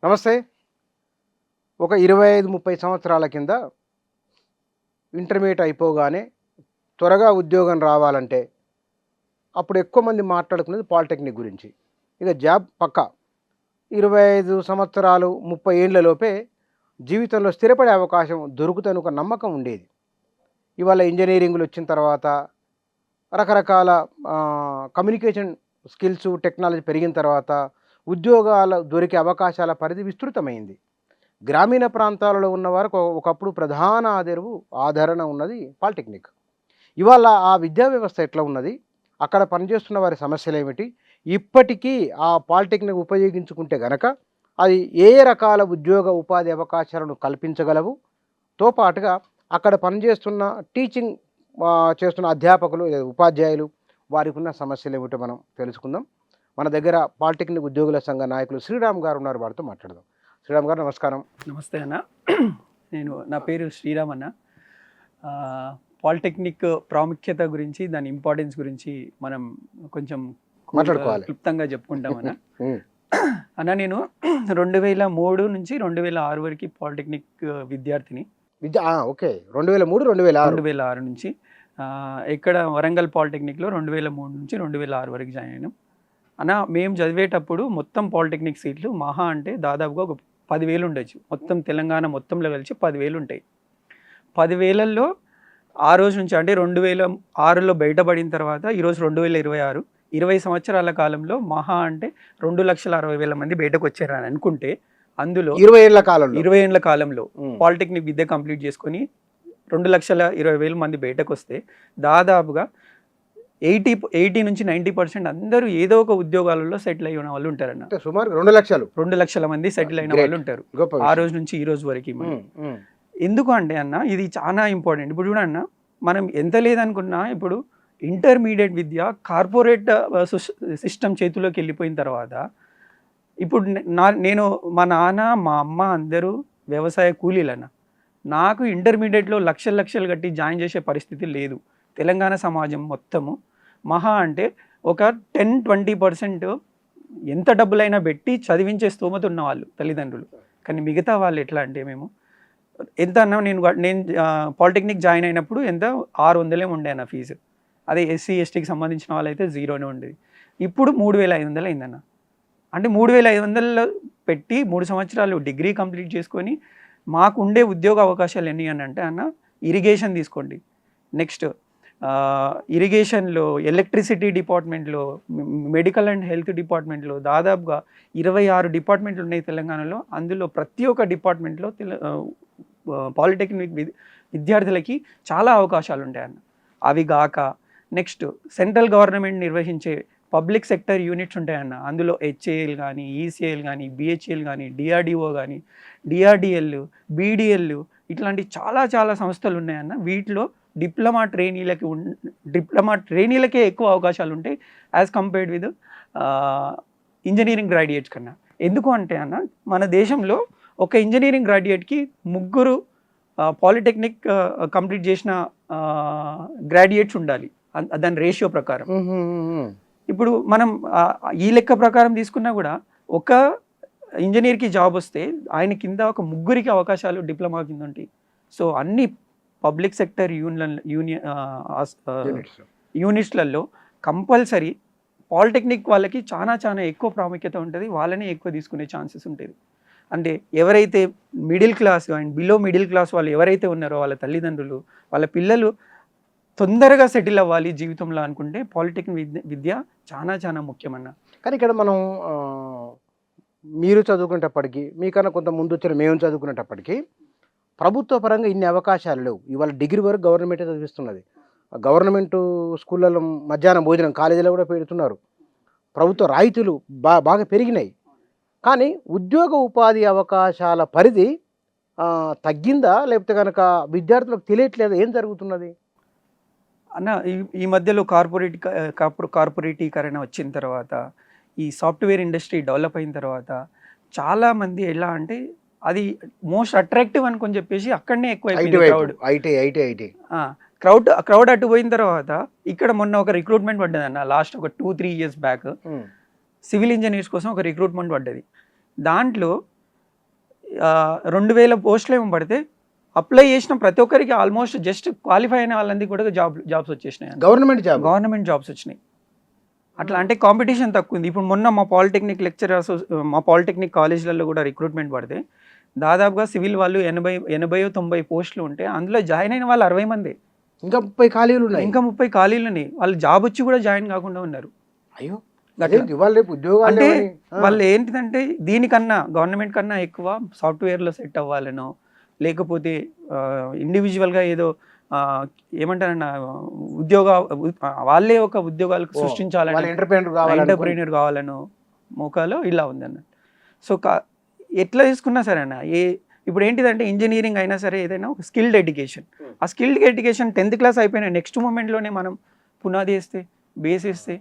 నమస్తే. ఒక 25, 30 సంవత్సరాల కింద ఇంటర్మీడియేట్ అయిపోగానే త్వరగా ఉద్యోగం రావాలంటే అప్పుడు ఎక్కువ మంది మాట్లాడుకునేది పాలిటెక్నిక్ గురించి. ఇక జాబ్ పక్కా. 25 సంవత్సరాలు, 30 ఏండ్ల లోపే జీవితంలో స్థిరపడే అవకాశం దొరుకుతని ఒక నమ్మకం ఉండేది. ఇవాళ ఇంజినీరింగ్‌లు వచ్చిన తర్వాత రకరకాల కమ్యూనికేషన్ స్కిల్స్, టెక్నాలజీ పెరిగిన తర్వాత ఉద్యోగాలు దొరికే అవకాశాల పరిధి విస్తృతమైంది. గ్రామీణ ప్రాంతాలలో ఉన్నవారికి ఒకప్పుడు ప్రధాన ఆదరణ ఉన్నది పాలిటెక్నిక్. ఇవాళ ఆ విద్యా వ్యవస్థ ఎట్లా ఉన్నది? అక్కడ పనిచేస్తున్న వారి సమస్యలేమిటి? ఇప్పటికీ ఆ పాలిటెక్నిక్ ఉపయోగించుకుంటే గనక అది ఏ రకాల ఉద్యోగ ఉపాధి అవకాశాలను కల్పించగలవు? తో పాటుగా అక్కడ పనిచేస్తున్న టీచింగ్ చేస్తున్న అధ్యాపకులు, ఉపాధ్యాయులు వారికి ఉన్న సమస్యలేమిటో మనం తెలుసుకుందాం. మన దగ్గర పాలిటెక్నిక్ ఉద్యోగుల సంఘ నాయకులు శ్రీరామ్ గారు ఉన్నారు. వారితో మాట్లాడదాం. శ్రీరామ్ గారు నమస్కారం. నమస్తే అన్న. నా పేరు శ్రీరామ్ అన్న. పాలిటెక్నిక్ ప్రాముఖ్యత గురించి, దాని ఇంపార్టెన్స్ గురించి మనం కొంచెం మాట్లాడుకోవాలి, క్లుప్తంగా చెప్పుకుంటాం అన్న. అన్న, నేను 2003 నుంచి 2006 వరకు పాలిటెక్నిక్ విద్యార్థిని. ఓకే. 2003, 2006 నుంచి ఇక్కడ వరంగల్ పాలిటెక్నిక్లో 2003 నుంచి 2006 వరకు జాయిన్ అయినాం అన్న. మేము చదివేటప్పుడు మొత్తం పాలిటెక్నిక్ సీట్లు మహా అంటే దాదాపుగా ఒక 10,000 ఉండొచ్చు. మొత్తం తెలంగాణ మొత్తంలో కలిసి 10,000 ఉంటాయి. 10,000లో ఆ రోజు నుంచి అంటే 2006లో బయటపడిన తర్వాత ఈరోజు 2026, 20 సంవత్సరాల కాలంలో మహా అంటే 2,60,000 మంది బయటకు వచ్చారని అనుకుంటే, అందులో 20 ఏళ్ల కాలంలో పాలిటెక్నిక్ విద్య కంప్లీట్ చేసుకొని 2,20,000 మంది బయటకు వస్తే దాదాపుగా 80 నుంచి 90% అందరూ ఏదో ఒక ఉద్యోగాలలో సెటిల్ అయిన వాళ్ళు ఉంటారన్న. సుమారు 2,00,000 మంది సెటిల్ అయిన వాళ్ళు ఉంటారు ఆ రోజు నుంచి ఈ రోజు వరకు. ఎందుకు అంటే అన్న, ఇది చాలా ఇంపార్టెంట్. ఇప్పుడు చూడన్న, మనం ఎంత లేదనుకున్నా ఇప్పుడు ఇంటర్మీడియట్ విద్య కార్పొరేట్ సిస్టమ్ చేతిలోకి వెళ్ళిపోయిన తర్వాత, ఇప్పుడు నేను మా నాన్న మా అమ్మ అందరూ వ్యవసాయ కూలీలన్న. నాకు ఇంటర్మీడియట్లో లక్షలు కట్టి జాయిన్ చేసే పరిస్థితి లేదు. తెలంగాణ సమాజం మొత్తము మహా అంటే ఒక 10-20% ఎంత డబ్బులైనా పెట్టి చదివించే స్తోమత ఉన్న వాళ్ళు తల్లిదండ్రులు. కానీ మిగతా వాళ్ళు ఎట్లా అంటే, మేము ఎంత అన్నా, నేను పాలిటెక్నిక్ జాయిన్ అయినప్పుడు ఎంత 600 ఉండే అన్న ఫీజు. అదే ఎస్సీ ఎస్టీకి సంబంధించిన వాళ్ళైతే 0 ఉండేది. ఇప్పుడు 3,500 అయిందన్న. అంటే 3,500 పెట్టి 3 సంవత్సరాలు డిగ్రీ కంప్లీట్ చేసుకొని మాకు ఉండే ఉద్యోగ అవకాశాలు ఎన్ని అని అంటే అన్న, ఇరిగేషన్ తీసుకోండి. నెక్స్ట్ ఇరిగేషన్లో, ఎలక్ట్రిసిటీ డిపార్ట్మెంట్లో, మెడికల్ అండ్ హెల్త్ డిపార్ట్మెంట్లో దాదాపుగా 26 డిపార్ట్మెంట్లు ఉన్నాయి తెలంగాణలో. అందులో ప్రతి ఒక్క డిపార్ట్మెంట్లో పాలిటెక్నిక్ విద్యార్థులకి చాలా అవకాశాలు ఉంటాయన్న. అవి గాక నెక్స్ట్ సెంట్రల్ గవర్నమెంట్ నిర్వహించే పబ్లిక్ సెక్టర్ యూనిట్స్ ఉంటాయన్న. అందులో హెచ్ఏఎల్ కానీ, ఈసీఎల్ కానీ, బిహెచ్ఎల్ కానీ, డిఆర్డిఓ కానీ, డిఆర్డిఎల్, బీడిఎల్ ఇట్లాంటి చాలా సంస్థలు ఉన్నాయన్న. వీటిలో డిప్లొమా ట్రైనీలకే ఎక్కువ అవకాశాలు ఉంటాయి as compared with engineering graduates కన్నా. ఎందుకు అంటే అన్న, మన దేశంలో ఒక ఇంజనీరింగ్ గ్రాడ్యుయేట్కి 3 పాలిటెక్నిక్ కంప్లీట్ చేసిన గ్రాడ్యుయేట్స్ ఉండాలి దాని రేషియో ప్రకారం. ఇప్పుడు మనం ఈ లెక్క ప్రకారం తీసుకున్నా కూడా ఒక ఇంజనీర్కి జాబ్ వస్తే ఆయన కింద ఒక 3 అవకాశాలు డిప్లొమా కింద ఉంటాయి. సో అన్ని పబ్లిక్ సెక్టర్ యూనిట్స్లలో కంపల్సరీ పాలిటెక్నిక్ వాళ్ళకి చాలా ఎక్కువ ప్రాముఖ్యత ఉంటుంది. వాళ్ళని ఎక్కువ తీసుకునే ఛాన్సెస్ ఉంటుంది. అంటే ఎవరైతే middle class and below middle class వాళ్ళు ఎవరైతే ఉన్నారో, వాళ్ళ తల్లిదండ్రులు, వాళ్ళ పిల్లలు తొందరగా సెటిల్ అవ్వాలి జీవితంలో అనుకుంటే పాలిటెక్నిక్ విద్య చాలా ముఖ్యమన్న. కానీ ఇక్కడ మనం మీరు చదువుకునేటప్పటికీ, మీకన్నా కొంత ముందు వచ్చిన మేము చదువుకునేటప్పటికీ ప్రభుత్వ పరంగా ఇన్ని అవకాశాలు లేవు. ఇవాళ డిగ్రీ వరకు గవర్నమెంటే చదివిస్తున్నది. గవర్నమెంట్ స్కూళ్ళలో మధ్యాహ్నం భోజనం కాలేజీలో కూడా పెడుతున్నారు. ప్రభుత్వ రాయితీలు బాగా పెరిగినాయి. కానీ ఉద్యోగ ఉపాధి అవకాశాల పరిధి తగ్గిందా, లేకపోతే కనుక విద్యార్థులకు తెలియట్లేదు? ఏం జరుగుతున్నది అన్న? ఈ మధ్యలో కార్పొరేటీకరణ వచ్చిన తర్వాత, ఈ సాఫ్ట్వేర్ ఇండస్ట్రీ డెవలప్ అయిన తర్వాత చాలామంది ఎలా అంటే అది మోస్ట్ అట్రాక్టివ్ అనుకొని చెప్పేసి అక్కడనే ఎక్కువ క్రౌడ్ అటు పోయిన తర్వాత ఇక్కడ మొన్న ఒక రిక్రూట్మెంట్ పడ్డది అన్న. లాస్ట్ ఒక 2-3 years బ్యాక్ సివిల్ ఇంజనీర్స్ కోసం ఒక రిక్రూట్మెంట్ పడ్డది. దాంట్లో 2000 పోస్టులు ఏమో పడితే అప్లై చేసిన ప్రతి ఒక్కరికి ఆల్మోస్ట్ జస్ట్ క్వాలిఫై అయిన వాళ్ళందరికీ కూడా జాబ్స్ వచ్చేసినాయి, గవర్నమెంట్ జాబ్స్ వచ్చినాయి. అట్లా అంటే కాంపిటీషన్ తక్కువ ఉంది. ఇప్పుడు మొన్న మా పాలిటెక్నిక్ లెక్చరర్స్ మా పాలిటెక్నిక్ కాలేజీలలో కూడా రిక్రూట్మెంట్ పడితే దాదాపుగా సివిల్ వాళ్ళు 80-90 పోస్టులు ఉంటే అందులో జాయిన్ అయిన వాళ్ళు 60 మంది. ఇంకా 30 ఖాళీలు ఉన్నాయి. ఇంకా 30 ఖాళీలని వాళ్ళు జాబ్ వచ్చి కూడా జాయిన్ కాకుండా ఉన్నారు. అయ్యో, ఉద్యోగాలు అంటే వాళ్ళు ఏంటిదంటే దీనికన్నా గవర్నమెంట్ కన్నా ఎక్కువ సాఫ్ట్వేర్లో సెట్ అవ్వాలనో లేకపోతే ఇండివిజువల్గా ఏదో ఏమంటారన్న వాళ్ళే ఒక ఉద్యోగాలకు సృష్టించాలని ఎంటర్ప్రీనర్ కావాలనో మోకాలో ఇలా ఉంది అన్నట్టు. సో ఎట్లా తీసుకున్నా సరే అన్న ఇప్పుడు ఏంటిదంటే ఇంజనీరింగ్ అయినా సరే ఏదైనా ఒక స్కిల్డ్ ఎడ్యుకేషన్, ఆ స్కిల్డ్ ఎడ్యుకేషన్ 10th క్లాస్ అయిపోయిన నెక్స్ట్ మూమెంట్లోనే మనం పునాది వేస్తే బేస్ వేస్తే,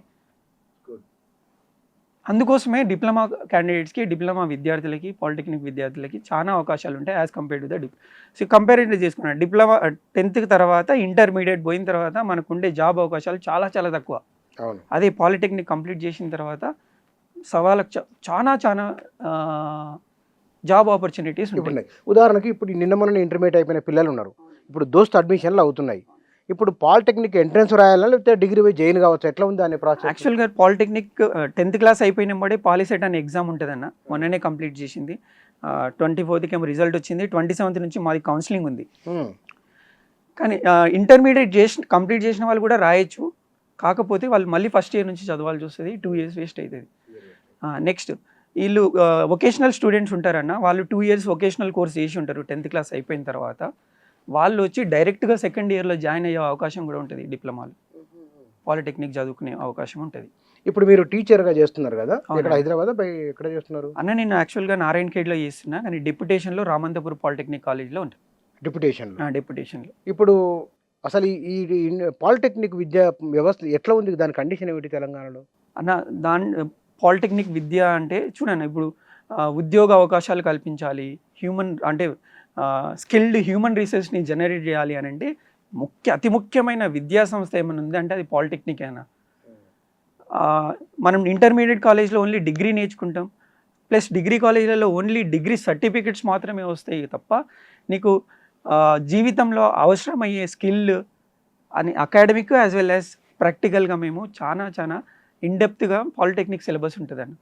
అందుకోసమే డిప్లొమా క్యాండిడేట్స్కి డిప్లొమా విద్యార్థులకి పాలిటెక్నిక్ విద్యార్థులకి చాలా అవకాశాలు ఉంటాయి as compare to the so comparative చేసుకున్నాను. డిప్లొమా 10th తర్వాత ఇంటర్మీడియట్ పోయిన తర్వాత మనకు ఉండే జాబ్ అవకాశాలు చాలా చాలా తక్కువ. అదే పాలిటెక్నిక్ కంప్లీట్ చేసిన తర్వాత సవాళ్ళకు చాలా జాబ్ ఆపర్చునిటీస్ ఉంటాయి. ఉదాహరణకి ఇప్పుడు నిన్న మొన్న ఇంటర్మీడియట్ అయిపోయిన పిల్లలు ఉన్నారు, ఇప్పుడు దోస్త్ అడ్మిషన్లు అవుతున్నాయి. ఇప్పుడు పాలిటెక్నిక్ ఎంట్రన్స్ రాయాలా లేకపోతే డిగ్రీ పోయి జాయిన్ కావచ్చు, ఎట్లా ఉంది అనే ప్రాసెస్? యాక్చువల్గా పాలిటెక్నిక్ 10th క్లాస్ అయిపోయినప్పుడే పాలిసెట్ అనే ఎగ్జామ్ ఉంటుందన్న, మొన్ననే కంప్లీట్ చేసింది. 24th ఏమో రిజల్ట్ వచ్చింది, 27th నుంచి మాది కౌన్సిలింగ్ ఉంది. కానీ ఇంటర్మీడియట్ కంప్లీట్ చేసిన వాళ్ళు కూడా రాయొచ్చు, కాకపోతే వాళ్ళు మళ్ళీ ఫస్ట్ ఇయర్ నుంచి చదవాల్సి వస్తుంది, 2 years వేస్ట్ అవుతుంది. నెక్స్ట్ వీళ్ళు వొకేషనల్ స్టూడెంట్స్ ఉంటారన్న, వాళ్ళు 2 years వొకేషనల్ కోర్స్ చేసి ఉంటారు 10th క్లాస్ అయిపోయిన తర్వాత. వాళ్ళు వచ్చి డైరెక్ట్గా సెకండ్ ఇయర్లో జాయిన్ అయ్యే అవకాశం కూడా ఉంటుంది, డిప్లొమాలో పాలిటెక్నిక్ చదువుకునే అవకాశం ఉంటుంది. ఇప్పుడు మీరు టీచర్గా చేస్తున్నారు కదా, ఇక్కడ హైదరాబాద్ ఎక్కడ చేస్తున్నారు అన్న? నేను యాక్చువల్గా నారాయణఖేడ్లో చేస్తున్నా, కానీ డెప్యుటేషన్లో రామంతపూర్ పాలిటెక్నిక్ కాలేజ్లో ఉంటుంది. డెప్యుటేషన్లో ఇప్పుడు అసలు ఈ పాలిటెక్నిక్ విద్యా వ్యవస్థ ఎట్లా ఉంది, దాని కండిషన్ ఏమిటి తెలంగాణలో అన్న? పాలిటెక్నిక్ విద్య అంటే చూడండి, ఇప్పుడు ఉద్యోగ అవకాశాలు కల్పించాలి, స్కిల్డ్ హ్యూమన్ రీసోర్స్ని జనరేట్ చేయాలి అని అంటే అతి ముఖ్యమైన విద్యా సంస్థ ఏమైనా ఉంది అంటే అది పాలిటెక్నిక్ అయినా. మనం ఇంటర్మీడియట్ కాలేజ్లో ఓన్లీ డిగ్రీ నేర్చుకుంటాం, ప్లస్ డిగ్రీ కాలేజీలలో ఓన్లీ డిగ్రీ సర్టిఫికెట్స్ మాత్రమే వస్తాయి తప్ప నీకు జీవితంలో అవసరమయ్యే స్కిల్ అని అకాడమిక్ యాజ్ వెల్ యాజ్ ప్రాక్టికల్గా మేము చాలా ఇన్డెప్త్గా పాలిటెక్నిక్ సిలబస్ ఉంటుందని.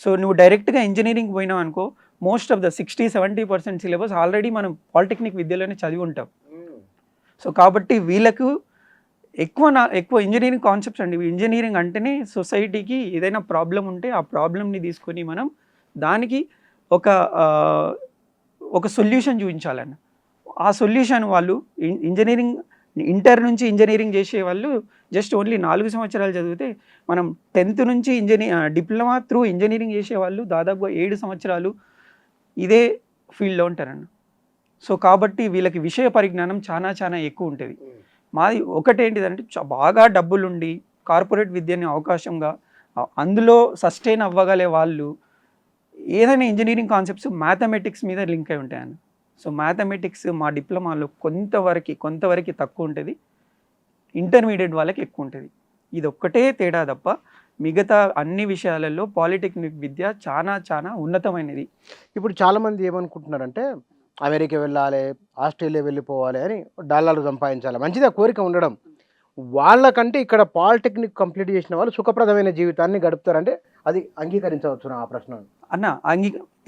సో నువ్వు డైరెక్ట్గా ఇంజనీరింగ్ పోయినావు అనుకో, most of the 60-70% syllabus already మనం పాలిటెక్నిక్ విద్యలోనే చదివి ఉంటాం. సో కాబట్టి వీళ్ళకు ఎక్కువ ఇంజనీరింగ్ కాన్సెప్ట్స్ అండి. ఇంజనీరింగ్ అంటేనే సొసైటీకి ఏదైనా ప్రాబ్లం ఉంటే ఆ ప్రాబ్లమ్ని తీసుకొని మనం దానికి ఒక సొల్యూషన్ చూపించాలన్న. ఆ సొల్యూషన్ వాళ్ళు ఇంటర్ నుంచి ఇంజనీరింగ్ చేసే వాళ్ళు జస్ట్ ఓన్లీ 4 సంవత్సరాలు చదివితే, మనం 10th నుంచి డిప్లొమా త్రూ ఇంజనీరింగ్ చేసేవాళ్ళు దాదాపుగా 7 సంవత్సరాలు ఇదే ఫీల్డ్లో ఉంటారన్న. సో కాబట్టి వీళ్ళకి విషయ పరిజ్ఞానం చాలా ఎక్కువ ఉంటుంది. మాది ఒకటేంటిదంటే బాగా డబ్బులుండి కార్పొరేట్ విద్యని అవకాశంగా అందులో సస్టైన్ అవ్వగలే వాళ్ళు ఏదైనా ఇంజనీరింగ్ కాన్సెప్ట్స్ మ్యాథమెటిక్స్ మీద లింక్ అయి ఉంటాయన్న. సో మ్యాథమెటిక్స్ మా డిప్లొమాలో కొంతవరకు తక్కువ ఉంటుంది, ఇంటర్మీడియట్ వాళ్ళకి ఎక్కువ ఉంటుంది. ఇది ఒక్కటే తేడా తప్ప మిగతా అన్ని విషయాలలో పాలిటెక్నిక్ విద్య చాలా ఉన్నతమైనది. ఇప్పుడు చాలామంది ఏమనుకుంటున్నారంటే అమెరికా వెళ్ళాలి, ఆస్ట్రేలియా వెళ్ళిపోవాలి అని, డాలర్లు సంపాదించాలి, మంచిది ఆ కోరిక ఉండడం. వాళ్ళకంటే ఇక్కడ పాలిటెక్నిక్ కంప్లీట్ చేసిన వాళ్ళు సుఖప్రదమైన జీవితాన్ని గడుపుతారంటే అది అంగీకరించవచ్చు ఆ ప్రశ్న అన్న?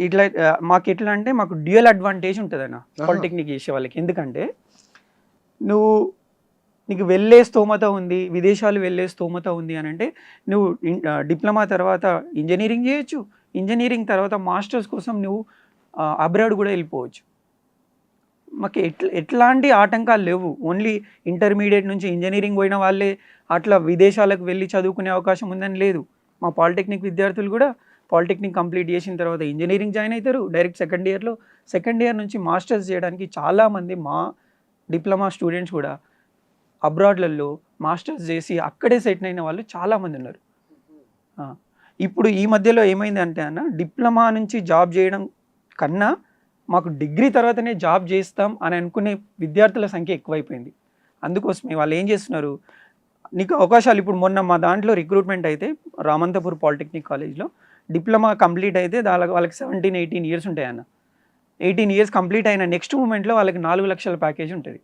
ఇట్లా మాకు ఎట్లా అంటే మాకు డ్యూయల్ అడ్వాంటేజ్ ఉంటుంది అన్న పాలిటెక్నిక్ చేసే వాళ్ళకి. ఎందుకంటే నీకు వెళ్ళే స్తోమత ఉంది, విదేశాలు వెళ్ళే స్తోమత ఉంది అని అంటే నువ్వు డిప్లొమా తర్వాత ఇంజనీరింగ్ చేయొచ్చు, ఇంజనీరింగ్ తర్వాత మాస్టర్స్ కోసం నువ్వు అబ్రాడ్ కూడా వెళ్ళిపోవచ్చు. మాకు ఎట్లాంటి ఆటంకాలు లేవు. ఓన్లీ ఇంటర్మీడియట్ నుంచి ఇంజనీరింగ్ పోయిన వాళ్ళే అట్లా విదేశాలకు వెళ్ళి చదువుకునే అవకాశం ఉందని లేదు. మా పాలిటెక్నిక్ విద్యార్థులు కూడా పాలిటెక్నిక్ కంప్లీట్ చేసిన తర్వాత ఇంజనీరింగ్ జాయిన్ అవుతారు డైరెక్ట్ సెకండ్ ఇయర్ నుంచి మాస్టర్స్ చేయడానికి చాలామంది మా డిప్లొమా స్టూడెంట్స్ కూడా అబ్రాడ్లలో మాస్టర్స్ చేసి అక్కడే సెటిల్ అయిన వాళ్ళు చాలామంది ఉన్నారు. ఇప్పుడు ఈ మధ్యలో ఏమైంది అంటే అన్న, డిప్లొమా నుంచి జాబ్ చేయడం కన్నా మాకు డిగ్రీ తర్వాతనే జాబ్ చేస్తాం అని అనుకునే విద్యార్థుల సంఖ్య ఎక్కువైపోయింది. అందుకోసమే వాళ్ళు ఏం చేస్తున్నారు, నీకు అవకాశాలు ఇప్పుడు మొన్న మా దాంట్లో రిక్రూట్మెంట్ అయితే రామంతపూర్ పాలిటెక్నిక్ కాలేజ్లో డిప్లొమా కంప్లీట్ అయితే వాళ్ళకి 17-18 years ఉంటాయి అన్న. 18 ఇయర్స్ కంప్లీట్ అయిన నెక్స్ట్ మూమెంట్లో వాళ్ళకి 4 లక్షల ప్యాకేజ్ ఉంటుంది.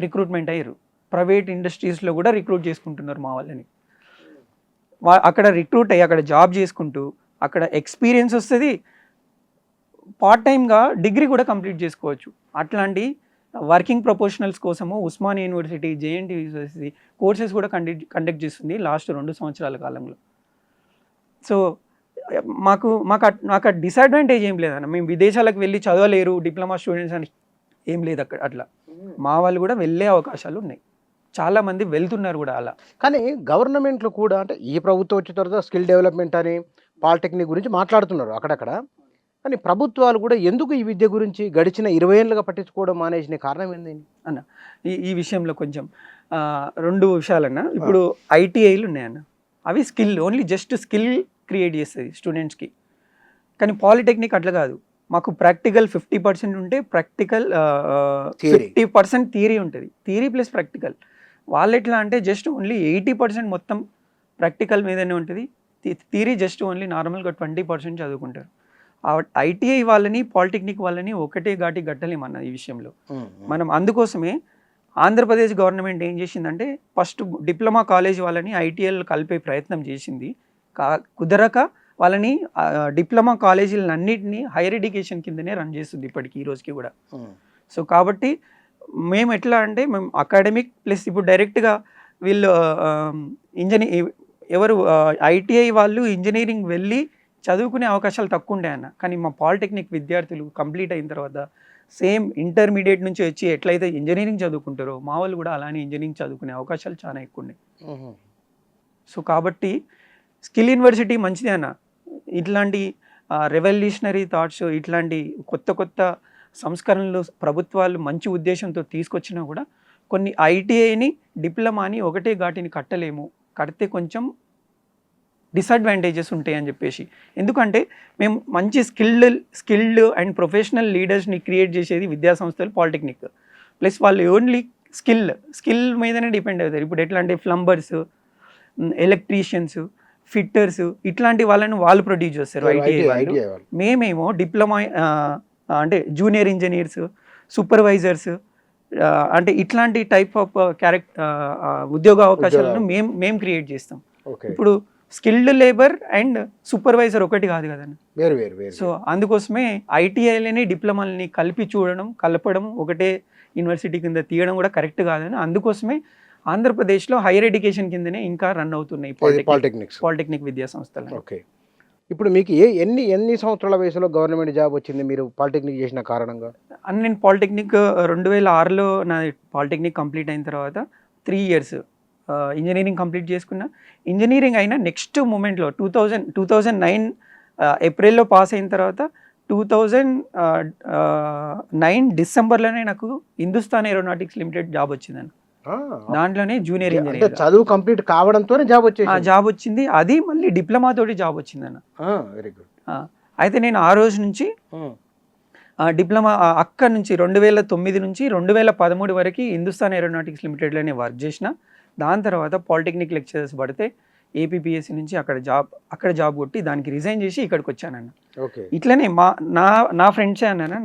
రిక్రూట్మెంట్ అయ్యారు. ప్రైవేట్ ఇండస్ట్రీస్లో కూడా రిక్రూట్ చేసుకుంటున్నారు మా వాళ్ళని. అక్కడ రిక్రూట్ అయ్యి అక్కడ జాబ్ చేసుకుంటూ అక్కడ ఎక్స్పీరియన్స్ వస్తుంది. పార్ట్ టైమ్గా డిగ్రీ కూడా కంప్లీట్ చేసుకోవచ్చు. అట్లాంటి వర్కింగ్ ప్రొఫెషనల్స్ కోసము Osmania university, JNT university courses కూడా కండక్ట్ చేస్తుంది లాస్ట్ 2 సంవత్సరాల కాలంలో. సో నాకు డిసడ్వాంటేజ్ ఏం లేదన్న. మేము విదేశాలకు వెళ్ళి చదవలేరు డిప్లొమా స్టూడెంట్స్ అని ఏం లేదు అక్కడ. అట్లా మా వాళ్ళు కూడా వెళ్ళే అవకాశాలు ఉన్నాయి. చాలామంది వెళ్తున్నారు కూడా అలా. కానీ గవర్నమెంట్లు కూడా అంటే ఈ ప్రభుత్వం వచ్చిన తర్వాత స్కిల్ డెవలప్మెంట్ అని పాలిటెక్నిక్ గురించి మాట్లాడుతున్నారు అక్కడక్కడ. కానీ ప్రభుత్వాలు కూడా ఎందుకు ఈ విద్య గురించి గడిచిన 20 ఏళ్ళుగా పట్టించుకోవడం మానేసిన కారణం ఏంది అన్న? ఈ విషయంలో కొంచెం 2 విషయాలన్న. ఇప్పుడు ఐటీఐలు ఉన్నాయన్న, అవి skill only just skill create చేస్తుంది స్టూడెంట్స్కి. కానీ పాలిటెక్నిక్ అట్లా కాదు. మాకు ప్రాక్టికల్ 50% ఉంటే ప్రాక్టికల్ 50% థియరీ ఉంటుంది. Theory plus practical. వాళ్ళు ఎట్లా అంటే జస్ట్ ఓన్లీ 80% మొత్తం ప్రాక్టికల్ మీదనే ఉంటుంది. థియరీ జస్ట్ ఓన్లీ నార్మల్గా 20% చదువుకుంటారు. ఐటీఐ వాళ్ళని పాలిటెక్నిక్ వాళ్ళని ఒకటే ఘాటి గట్టలేమన్న ఈ విషయంలో. మనం అందుకోసమే ఆంధ్రప్రదేశ్ గవర్నమెంట్ ఏం చేసిందంటే ఫస్ట్ డిప్లొమా కాలేజ్ వాళ్ళని ఐటీఐలో కలిపే ప్రయత్నం చేసింది. కుదరక వాళ్ళని డిప్లొమా కాలేజీలన్నింటినీ హైయర్ ఎడ్యుకేషన్ కిందనే రన్ చేస్తుంది ఇప్పటికి ఈ రోజుకి కూడా. సో కాబట్టి మేము ఎట్లా అంటే మేము అకాడమిక్ ప్లస్ ఇప్పుడు డైరెక్ట్గా వీళ్ళు ఎవరు ఐటీఐ వాళ్ళు ఇంజనీరింగ్ వెళ్ళి చదువుకునే అవకాశాలు తక్కువ ఉండే అన్న. కానీ మా పాలిటెక్నిక్ విద్యార్థులు కంప్లీట్ అయిన తర్వాత సేమ్ ఇంటర్మీడియట్ నుంచి వచ్చి ఎట్లయితే ఇంజనీరింగ్ చదువుకుంటారో మా వాళ్ళు కూడా అలానే ఇంజనీరింగ్ చదువుకునే అవకాశాలు చాలా ఎక్కువ ఉన్నాయి. సో కాబట్టి స్కిల్ యూనివర్సిటీ మంచిదే అన్న. ఇట్లాంటి రెవల్యూషనరీ థాట్స్, ఇట్లాంటి కొత్త కొత్త సంస్కరణలు ప్రభుత్వాలు మంచి ఉద్దేశంతో తీసుకొచ్చినా కూడా కొన్ని ఐటీఐని డిప్లొమాని ఒకటే ఘాటిని కట్టలేము, కడితే కొంచెం డిసడ్వాంటేజెస్ ఉంటాయి అని చెప్పేసి. ఎందుకంటే మేము మంచి స్కిల్డ్ అండ్ ప్రొఫెషనల్ లీడర్స్ని క్రియేట్ చేసేది విద్యాసంస్థలు పాలిటెక్నిక్. ప్లస్ వాళ్ళు ఓన్లీ స్కిల్ మీదనే డిపెండ్ అవుతారు. ఇప్పుడు ఎట్లా అంటే ప్లంబర్స్, ఎలక్ట్రీషియన్స్, ఫిట్టర్స్ ఇట్లాంటి వాళ్ళని వాళ్ళు ప్రొడ్యూస్ చేస్తారు ఐటీఐ వాళ్ళు. మేమేమో డిప్లొమా అంటే జూనియర్ ఇంజనీర్స్, సూపర్వైజర్స్ అంటే ఇట్లాంటి టైప్ ఆఫ్ ఉద్యోగ అవకాశాలను మేము క్రియేట్ చేస్తాం. ఇప్పుడు స్కిల్డ్ లేబర్ అండ్ సూపర్వైజర్ ఒకటి కాదు కదండి. సో అందుకోసమే ఐటీఐలని డిప్లొమాలని కలపడం ఒకటే యూనివర్సిటీ కింద తీయడం కూడా కరెక్ట్ కాదని అందుకోసమే ఆంధ్రప్రదేశ్లో హైయర్ ఎడ్యుకేషన్ కిందనే ఇంకా రన్ అవుతున్నాయి పాలిటెక్నిక్ విద్యా సంస్థలు. ఓకే, ఇప్పుడు మీకు ఎన్ని సంవత్సరాల వయసులో గవర్నమెంట్ జాబ్ వచ్చింది మీరు పాలిటెక్నిక్ చేసిన కారణంగా? నేను పాలిటెక్నిక్ 2006లో నా పాలిటెక్నిక్ కంప్లీట్ అయిన తర్వాత 3 years ఇంజనీరింగ్ కంప్లీట్ చేసుకున్నా. ఇంజనీరింగ్ అయిన నెక్స్ట్ మూమెంట్లో 2009 ఏప్రిల్లో పాస్ అయిన తర్వాత 2009 డిసెంబర్లోనే నాకు హిందుస్థాన్ ఏరోనాటిక్స్ లిమిటెడ్ జాబ్ వచ్చిందని. దాంట్లోనే జూనియర్ ఇంజనీర్ చదువు కంప్లీట్ కావడంతోనే జాబ్ వచ్చింది. అది మళ్ళీ డిప్లొమా తోటి జాబ్ వచ్చిందన్న. Very good. అయితే నేను ఆ రోజు నుంచి డిప్లొమా అక్కడ నుంచి 2009 నుంచి 2013 వరకు హిందుస్థాన్ ఏరోనాటిక్స్ లిమిటెడ్లోనే వర్క్ చేసిన. దాని తర్వాత పాలిటెక్నిక్ లెక్చరర్స్ పడితే ఏపీపీఎస్సీ నుంచి అక్కడ జాబ్ కొట్టి దానికి రిజైన్ చేసి ఇక్కడికి వచ్చానన్న. ఇట్లనే నా ఫ్రెండ్సే అన్న,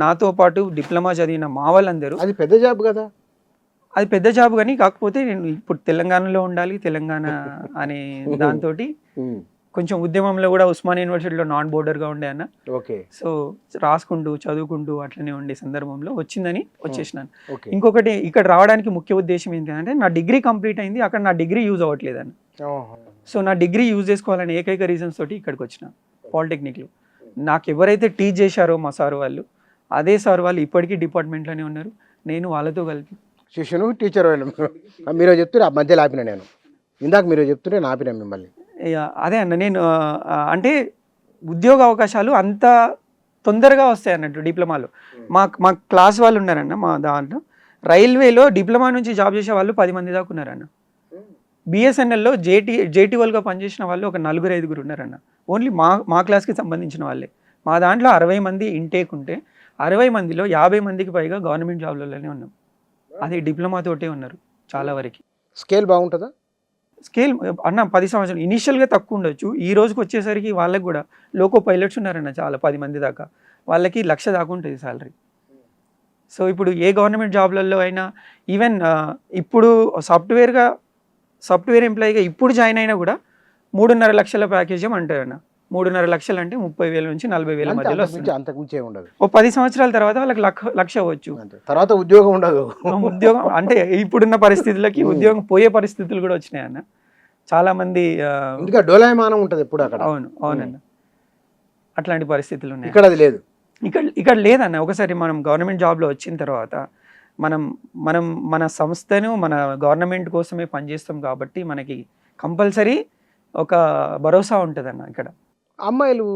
నాతో పాటు డిప్లొమా చదివిన మా వాళ్ళందరూ. అది పెద్ద జాబ్ కదా? అది పెద్ద జాబ్ కానీ కాకపోతే నేను ఇప్పుడు తెలంగాణలో ఉండాలి, తెలంగాణ అనే దాంతో కొంచెం ఉద్యమంలో కూడా ఉస్మానియా యూనివర్సిటీలో నాన్ బోర్డర్గా ఉండే అన్న. సో రాసుకుంటూ చదువుకుంటూ అట్లనే ఉండే సందర్భంలో వచ్చిందని వచ్చేసినాను. ఇంకొకటి ఇక్కడ రావడానికి ముఖ్య ఉద్దేశం ఏంటంటే నా డిగ్రీ కంప్లీట్ అయింది, అక్కడ నా డిగ్రీ యూజ్ అవ్వట్లేదని. సో నా డిగ్రీ యూజ్ చేసుకోవాలని ఏకైక రీజన్స్ తోటి ఇక్కడికి వచ్చిన పాలిటెక్నిక్లో. నాకు ఎవరైతే టీచ్ చేశారో మా సార్ వాళ్ళు, అదే సార్ వాళ్ళు ఇప్పటికీ డిపార్ట్మెంట్లోనే ఉన్నారు. నేను వాళ్ళతో కలిపి శిష్యును టీచర్ మీరు చెప్తున్నా మధ్యలో ఆపిన, నేను ఇందాక మీరు చెప్తుంటే నేను ఆపిన మిమ్మల్ని. అదే అన్న, నేను అంటే ఉద్యోగ అవకాశాలు అంత తొందరగా వస్తాయి అన్నట్టు డిప్లొమాలో. మా క్లాస్ వాళ్ళు ఉన్నారన్న, మా దాంట్లో రైల్వేలో డిప్లొమా నుంచి జాబ్ చేసే వాళ్ళు 10 మంది దాకా ఉన్నారన్న. బిఎస్ఎన్ఎల్లో జేటీవల్గా పనిచేసిన వాళ్ళు ఒక 4-5 ఉన్నారన్న. ఓన్లీ మా క్లాస్కి సంబంధించిన వాళ్ళే. మా దాంట్లో 60 మంది ఇంటేక్ ఉంటే 60 మందిలో 50 మందికి పైగా గవర్నమెంట్ జాబ్లలోనే ఉన్నాం. అది డిప్లొమా తోటే ఉన్నారు చాలా వరకు. స్కేల్ బాగుంటుందా? స్కేల్ అన్న 10 సంవత్సరాలు ఇనీషియల్గా తక్కువ ఉండొచ్చు. ఈ రోజుకి వచ్చేసరికి వాళ్ళకి కూడా లోకో పైలట్స్ ఉన్నారన్న చాలా 10 మంది దాకా. వాళ్ళకి 1,00,000 దాకా ఉంటుంది శాలరీ. సో ఇప్పుడు ఏ గవర్నమెంట్ జాబ్లలో అయినా ఈవెన్ ఇప్పుడు సాఫ్ట్వేర్ ఎంప్లాయీగా ఇప్పుడు జాయిన్ అయినా కూడా 3.5 లక్షల ప్యాకేజ్ అంటారన్న. 3.5 లక్షలు అంటే 30,000 నుంచి 40,000 మధ్యలో వస్తుంది. అంతకుమించే ఉండదు. ఓ 10 సంవత్సరాల తర్వాత వాళ్ళకి 1,00,000 అవ్వచ్చు. తర్వాత ఉద్యోగం ఉండదు. ఉద్యోగం అంటే ఇప్పుడున్న పరిస్థితులకి ఉద్యోగం పోయే పరిస్థితులు కూడా వచ్చినాయన్న. చాలా మంది ఇంకా డోలాయమానం ఉంటుంది ఎప్పుడు అక్కడ. అవునన్న, అట్లాంటి పరిస్థితులు ఉన్నాయి. ఇక్కడ అది లేదు. ఇక్కడ లేదన్న. ఒకసారి మనం గవర్నమెంట్ జాబ్లో వచ్చిన తర్వాత మనం మన సంస్థను మన గవర్నమెంట్ కోసమే పనిచేస్తాం కాబట్టి మనకి కంపల్సరీ ఒక భరోసా ఉంటుందన్న. ఇక్కడ అమ్మాయిలు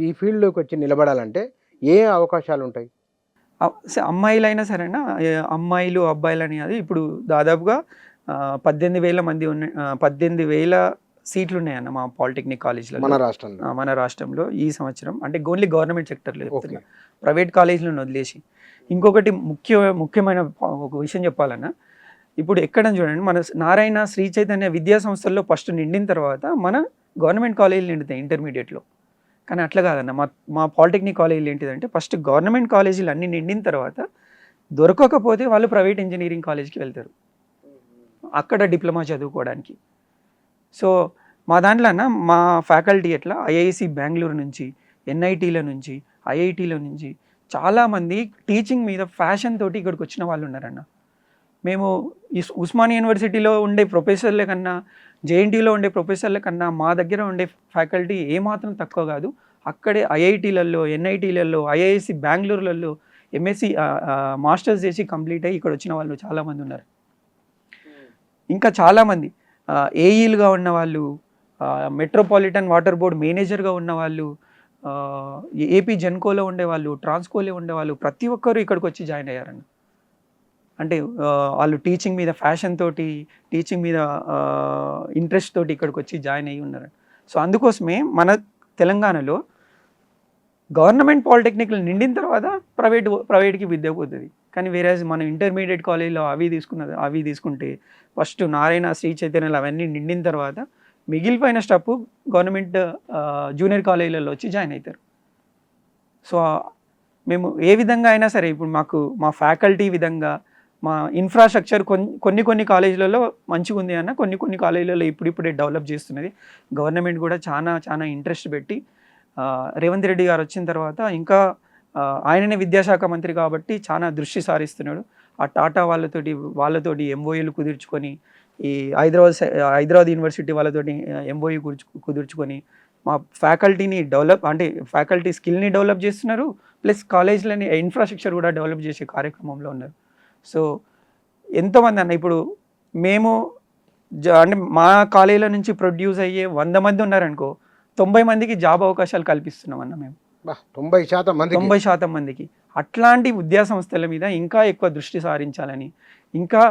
ఈ ఫీల్డ్లోకి వచ్చి నిలబడాలంటే ఏ అవకాశాలు ఉంటాయి? అమ్మాయిలైనా సరేనా, అమ్మాయిలు అబ్బాయిలు అని అది ఇప్పుడు దాదాపుగా 18,000 మంది 18,000 సీట్లు ఉన్నాయన్న మా పాలిటెక్నిక్ కాలేజ్లో మన రాష్ట్రంలో ఈ సంవత్సరం. అంటే ఓన్లీ గవర్నమెంట్ సెక్టర్లో చెప్తున్నా, ప్రైవేట్ కాలేజీలను వదిలేసి. ఇంకొకటి ముఖ్యమైన ఒక విషయం చెప్పాలన్నా, ఇప్పుడు ఎక్కడ చూడండి, మన నారాయణ శ్రీ చైతన్య విద్యా సంస్థల్లో ఫస్ట్ నిండిన తర్వాత మన గవర్నమెంట్ కాలేజీలు నిండుతాయి ఇంటర్మీడియట్లో. కానీ అట్లా కాదన్న, మా పాలిటెక్నిక్ కాలేజీలు ఏంటిదంటే ఫస్ట్ గవర్నమెంట్ కాలేజీలు అన్నీ నిండిన తర్వాత దొరకకపోతే వాళ్ళు ప్రైవేట్ ఇంజనీరింగ్ కాలేజ్కి వెళ్తారు అక్కడ డిప్లొమా చదువుకోవడానికి. సో మా దాంట్లో మా ఫ్యాకల్టీ ఎట్లా ఐఐసి బెంగళూరు నుంచి, ఎన్ఐటీల నుంచి, ఐఐటీల నుంచి చాలామంది టీచింగ్ మీద ఫ్యాషన్ తోటి ఇక్కడికి వచ్చిన వాళ్ళు ఉన్నారన్న. మేము ఉస్మానియా యూనివర్సిటీలో ఉండే ప్రొఫెసర్ల కన్నా, జేఎన్టీలో ఉండే ప్రొఫెసర్ల కన్నా మా దగ్గర ఉండే ఫ్యాకల్టీ ఏమాత్రం తక్కువ కాదు. అక్కడే ఐఐటీలలో, ఎన్ఐటీలలో, ఐఐసి బెంగళూరులలో ఎంఎస్సి మాస్టర్స్ చేసి కంప్లీట్ అయ్యి ఇక్కడ వచ్చిన వాళ్ళు చాలామంది ఉన్నారు. ఇంకా చాలామంది ఏఈలుగా ఉన్న వాళ్ళు, మెట్రోపాలిటన్ వాటర్ బోర్డ్ మేనేజర్గా ఉన్న వాళ్ళు, ఏపీ జెన్కోలో ఉండేవాళ్ళు, ట్రాన్స్కోలో ఉండేవాళ్ళు, ప్రతి ఒక్కరు ఇక్కడికి వచ్చి జాయిన్ అయ్యారన్న. అంటే వాళ్ళు టీచింగ్ మీద ఫ్యాషన్ తోటి, టీచింగ్ మీద ఇంట్రెస్ట్ తోటి ఇక్కడికి వచ్చి జాయిన్ అయ్యి ఉన్నారు. సో అందుకోసమే మన తెలంగాణలో గవర్నమెంట్ పాలిటెక్నిక్లు నిండిన తర్వాత ప్రైవేట్కి విద్య పోతుంది. కానీ వేరే మనం ఇంటర్మీడియట్ కాలేజీలో అవి తీసుకుంటే ఫస్ట్ నారాయణ శ్రీ చైతన్యలు అవన్నీ నిండిన తర్వాత మిగిలిపోయిన స్టెప్ గవర్నమెంట్ జూనియర్ కాలేజీలలో వచ్చి జాయిన్ అవుతారు. సో మేము ఏ విధంగా అయినా సరే ఇప్పుడు మా ఫ్యాకల్టీ విధంగా మా ఇన్ఫ్రాస్ట్రక్చర్ కొన్ని కాలేజీలలో మంచిగా ఉంది అన్న, కొన్ని కాలేజీలలో ఇప్పుడిప్పుడే డెవలప్ చేస్తున్నది. గవర్నమెంట్ కూడా చాలా ఇంట్రెస్ట్ పెట్టి రేవంత్ రెడ్డి గారు వచ్చిన తర్వాత ఇంకా ఆయననే విద్యాశాఖ మంత్రి కాబట్టి చాలా దృష్టి సారిస్తున్నాడు. ఆ టాటా వాళ్ళతోటి ఎంఓయూలు కుదుర్చుకొని, ఈ హైదరాబాద్ యూనివర్సిటీ వాళ్ళతోటి ఎంఓయూ కుదుర్చుకొని మా ఫ్యాకల్టీని ఫ్యాకల్టీ స్కిల్ని డెవలప్ చేస్తున్నారు, ప్లస్ కాలేజీలని ఇన్ఫ్రాస్ట్రక్చర్ కూడా డెవలప్ చేసే కార్యక్రమంలో ఉన్నారు. సో ఎంతోమంది అన్న, ఇప్పుడు మేము అంటే మా కాలేజీల నుంచి ప్రొడ్యూస్ అయ్యే 100 మంది ఉన్నారనుకో, 90 మందికి జాబ్ అవకాశాలు కల్పిస్తున్నాం అన్న మేము. 90% మందికి. అట్లాంటి విద్యా సంస్థల మీద ఇంకా ఎక్కువ దృష్టి సారించాలని, ఇంకా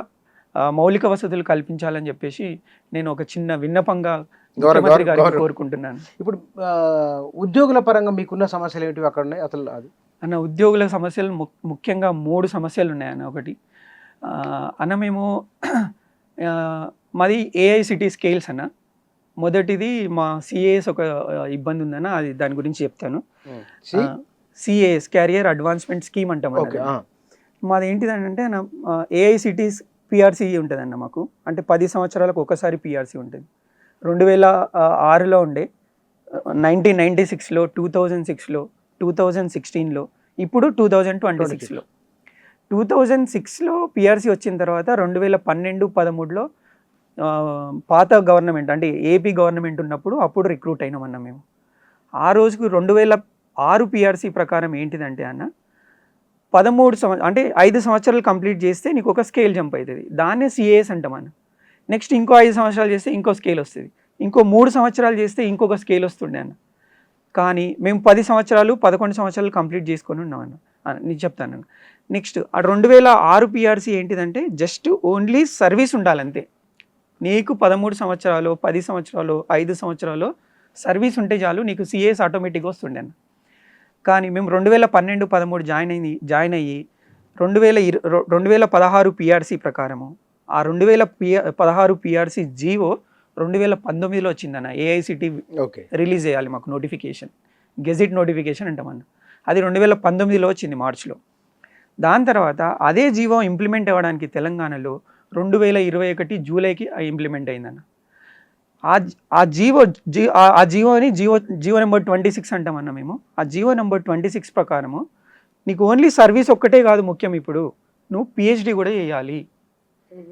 మౌలిక వసతులు కల్పించాలని చెప్పేసి నేను ఒక చిన్న విన్నపంగా ముఖ్యమంత్రి గారిని కోరుకుంటున్నాను. ఇప్పుడు ఉద్యోగుల పరంగా మీకున్న సమస్యలు ఏంటివి అక్కడ ఉన్నాయి అసలు? అది అన్న, ఉద్యోగుల సమస్యలు ముఖ్యంగా 3 సమస్యలు ఉన్నాయన్న. ఒకటి అన్న, మేము మాది ఏఐసిటీ స్కేల్స్ అన్న. మొదటిది మా సిఏఎస్ ఒక ఇబ్బంది ఉందన్న, అది దాని గురించి చెప్తాను. సిఏఎస్ క్యారియర్ అడ్వాన్స్మెంట్ స్కీమ్ అంటాం. మాది ఏంటిదంటే ఏఐసిటీస్ పిఆర్సీ ఉంటుందన్న మాకు. అంటే 10 సంవత్సరాలకు ఒకసారి పిఆర్సీ ఉంటుంది. 2006లో ఉండే, 1996లో, 2006లో, 2016లో, ఇప్పుడు 2026లో. 2006లో పిఆర్సీ వచ్చిన తర్వాత 2012-13లో పాత గవర్నమెంట్ అంటే ఏపీ గవర్నమెంట్ ఉన్నప్పుడు అప్పుడు రిక్రూట్ అయినామన్న మేము. ఆ రోజుకు 2006 పిఆర్సీ ప్రకారం ఏంటిదంటే అన్న, 5 సంవత్సరాలు కంప్లీట్ చేస్తే నీకు ఒక స్కేల్ జంప్ అవుతుంది, దాన్నే సిఏఎస్ అంటాం అన్న. నెక్స్ట్ ఇంకో 5 సంవత్సరాలు చేస్తే ఇంకో స్కేల్ వస్తుంది, ఇంకో 3 సంవత్సరాలు చేస్తే ఇంకొక స్కేల్ వస్తుండే అన్న. కానీ మేము 10 సంవత్సరాలు 11 సంవత్సరాలు కంప్లీట్ చేసుకొని ఉన్నామన్న. నేను చెప్తాను. నెక్స్ట్ ఆ 2006 పిఆర్సీ ఏంటిదంటే జస్ట్ ఓన్లీ సర్వీస్ ఉండాలంతే. నీకు 13 సంవత్సరాలు, 10 సంవత్సరాలు, 5 సంవత్సరాలు సర్వీస్ ఉంటే చాలు, నీకు సిఏఎస్ ఆటోమేటిక్గా వస్తుండే అన్న. కానీ మేము 2012-13 జాయిన్ అయ్యి 2016 పిఆర్సీ ప్రకారము, ఆ 2016 పిఆర్సీ జీవో 2019లో వచ్చిందన్న. ఏఐసిటీ రిలీజ్ చేయాలి మాకు నోటిఫికేషన్, గెజిట్ నోటిఫికేషన్ అంటామన్న. అది 2019లో వచ్చింది మార్చిలో. దాని తర్వాత అదే జీవో ఇంప్లిమెంట్ అవ్వడానికి తెలంగాణలో 2021 జూలైకి ఇంప్లిమెంట్ అయిందన్న. ఆ జీవోని జీవో నెంబర్ 26 అంటామన్నా మేము. ఆ జీవో నెంబర్ 26 ప్రకారము నీకు ఓన్లీ సర్వీస్ ఒక్కటే కాదు ముఖ్యం, ఇప్పుడు నువ్వు పిహెచ్డి కూడా చేయాలి,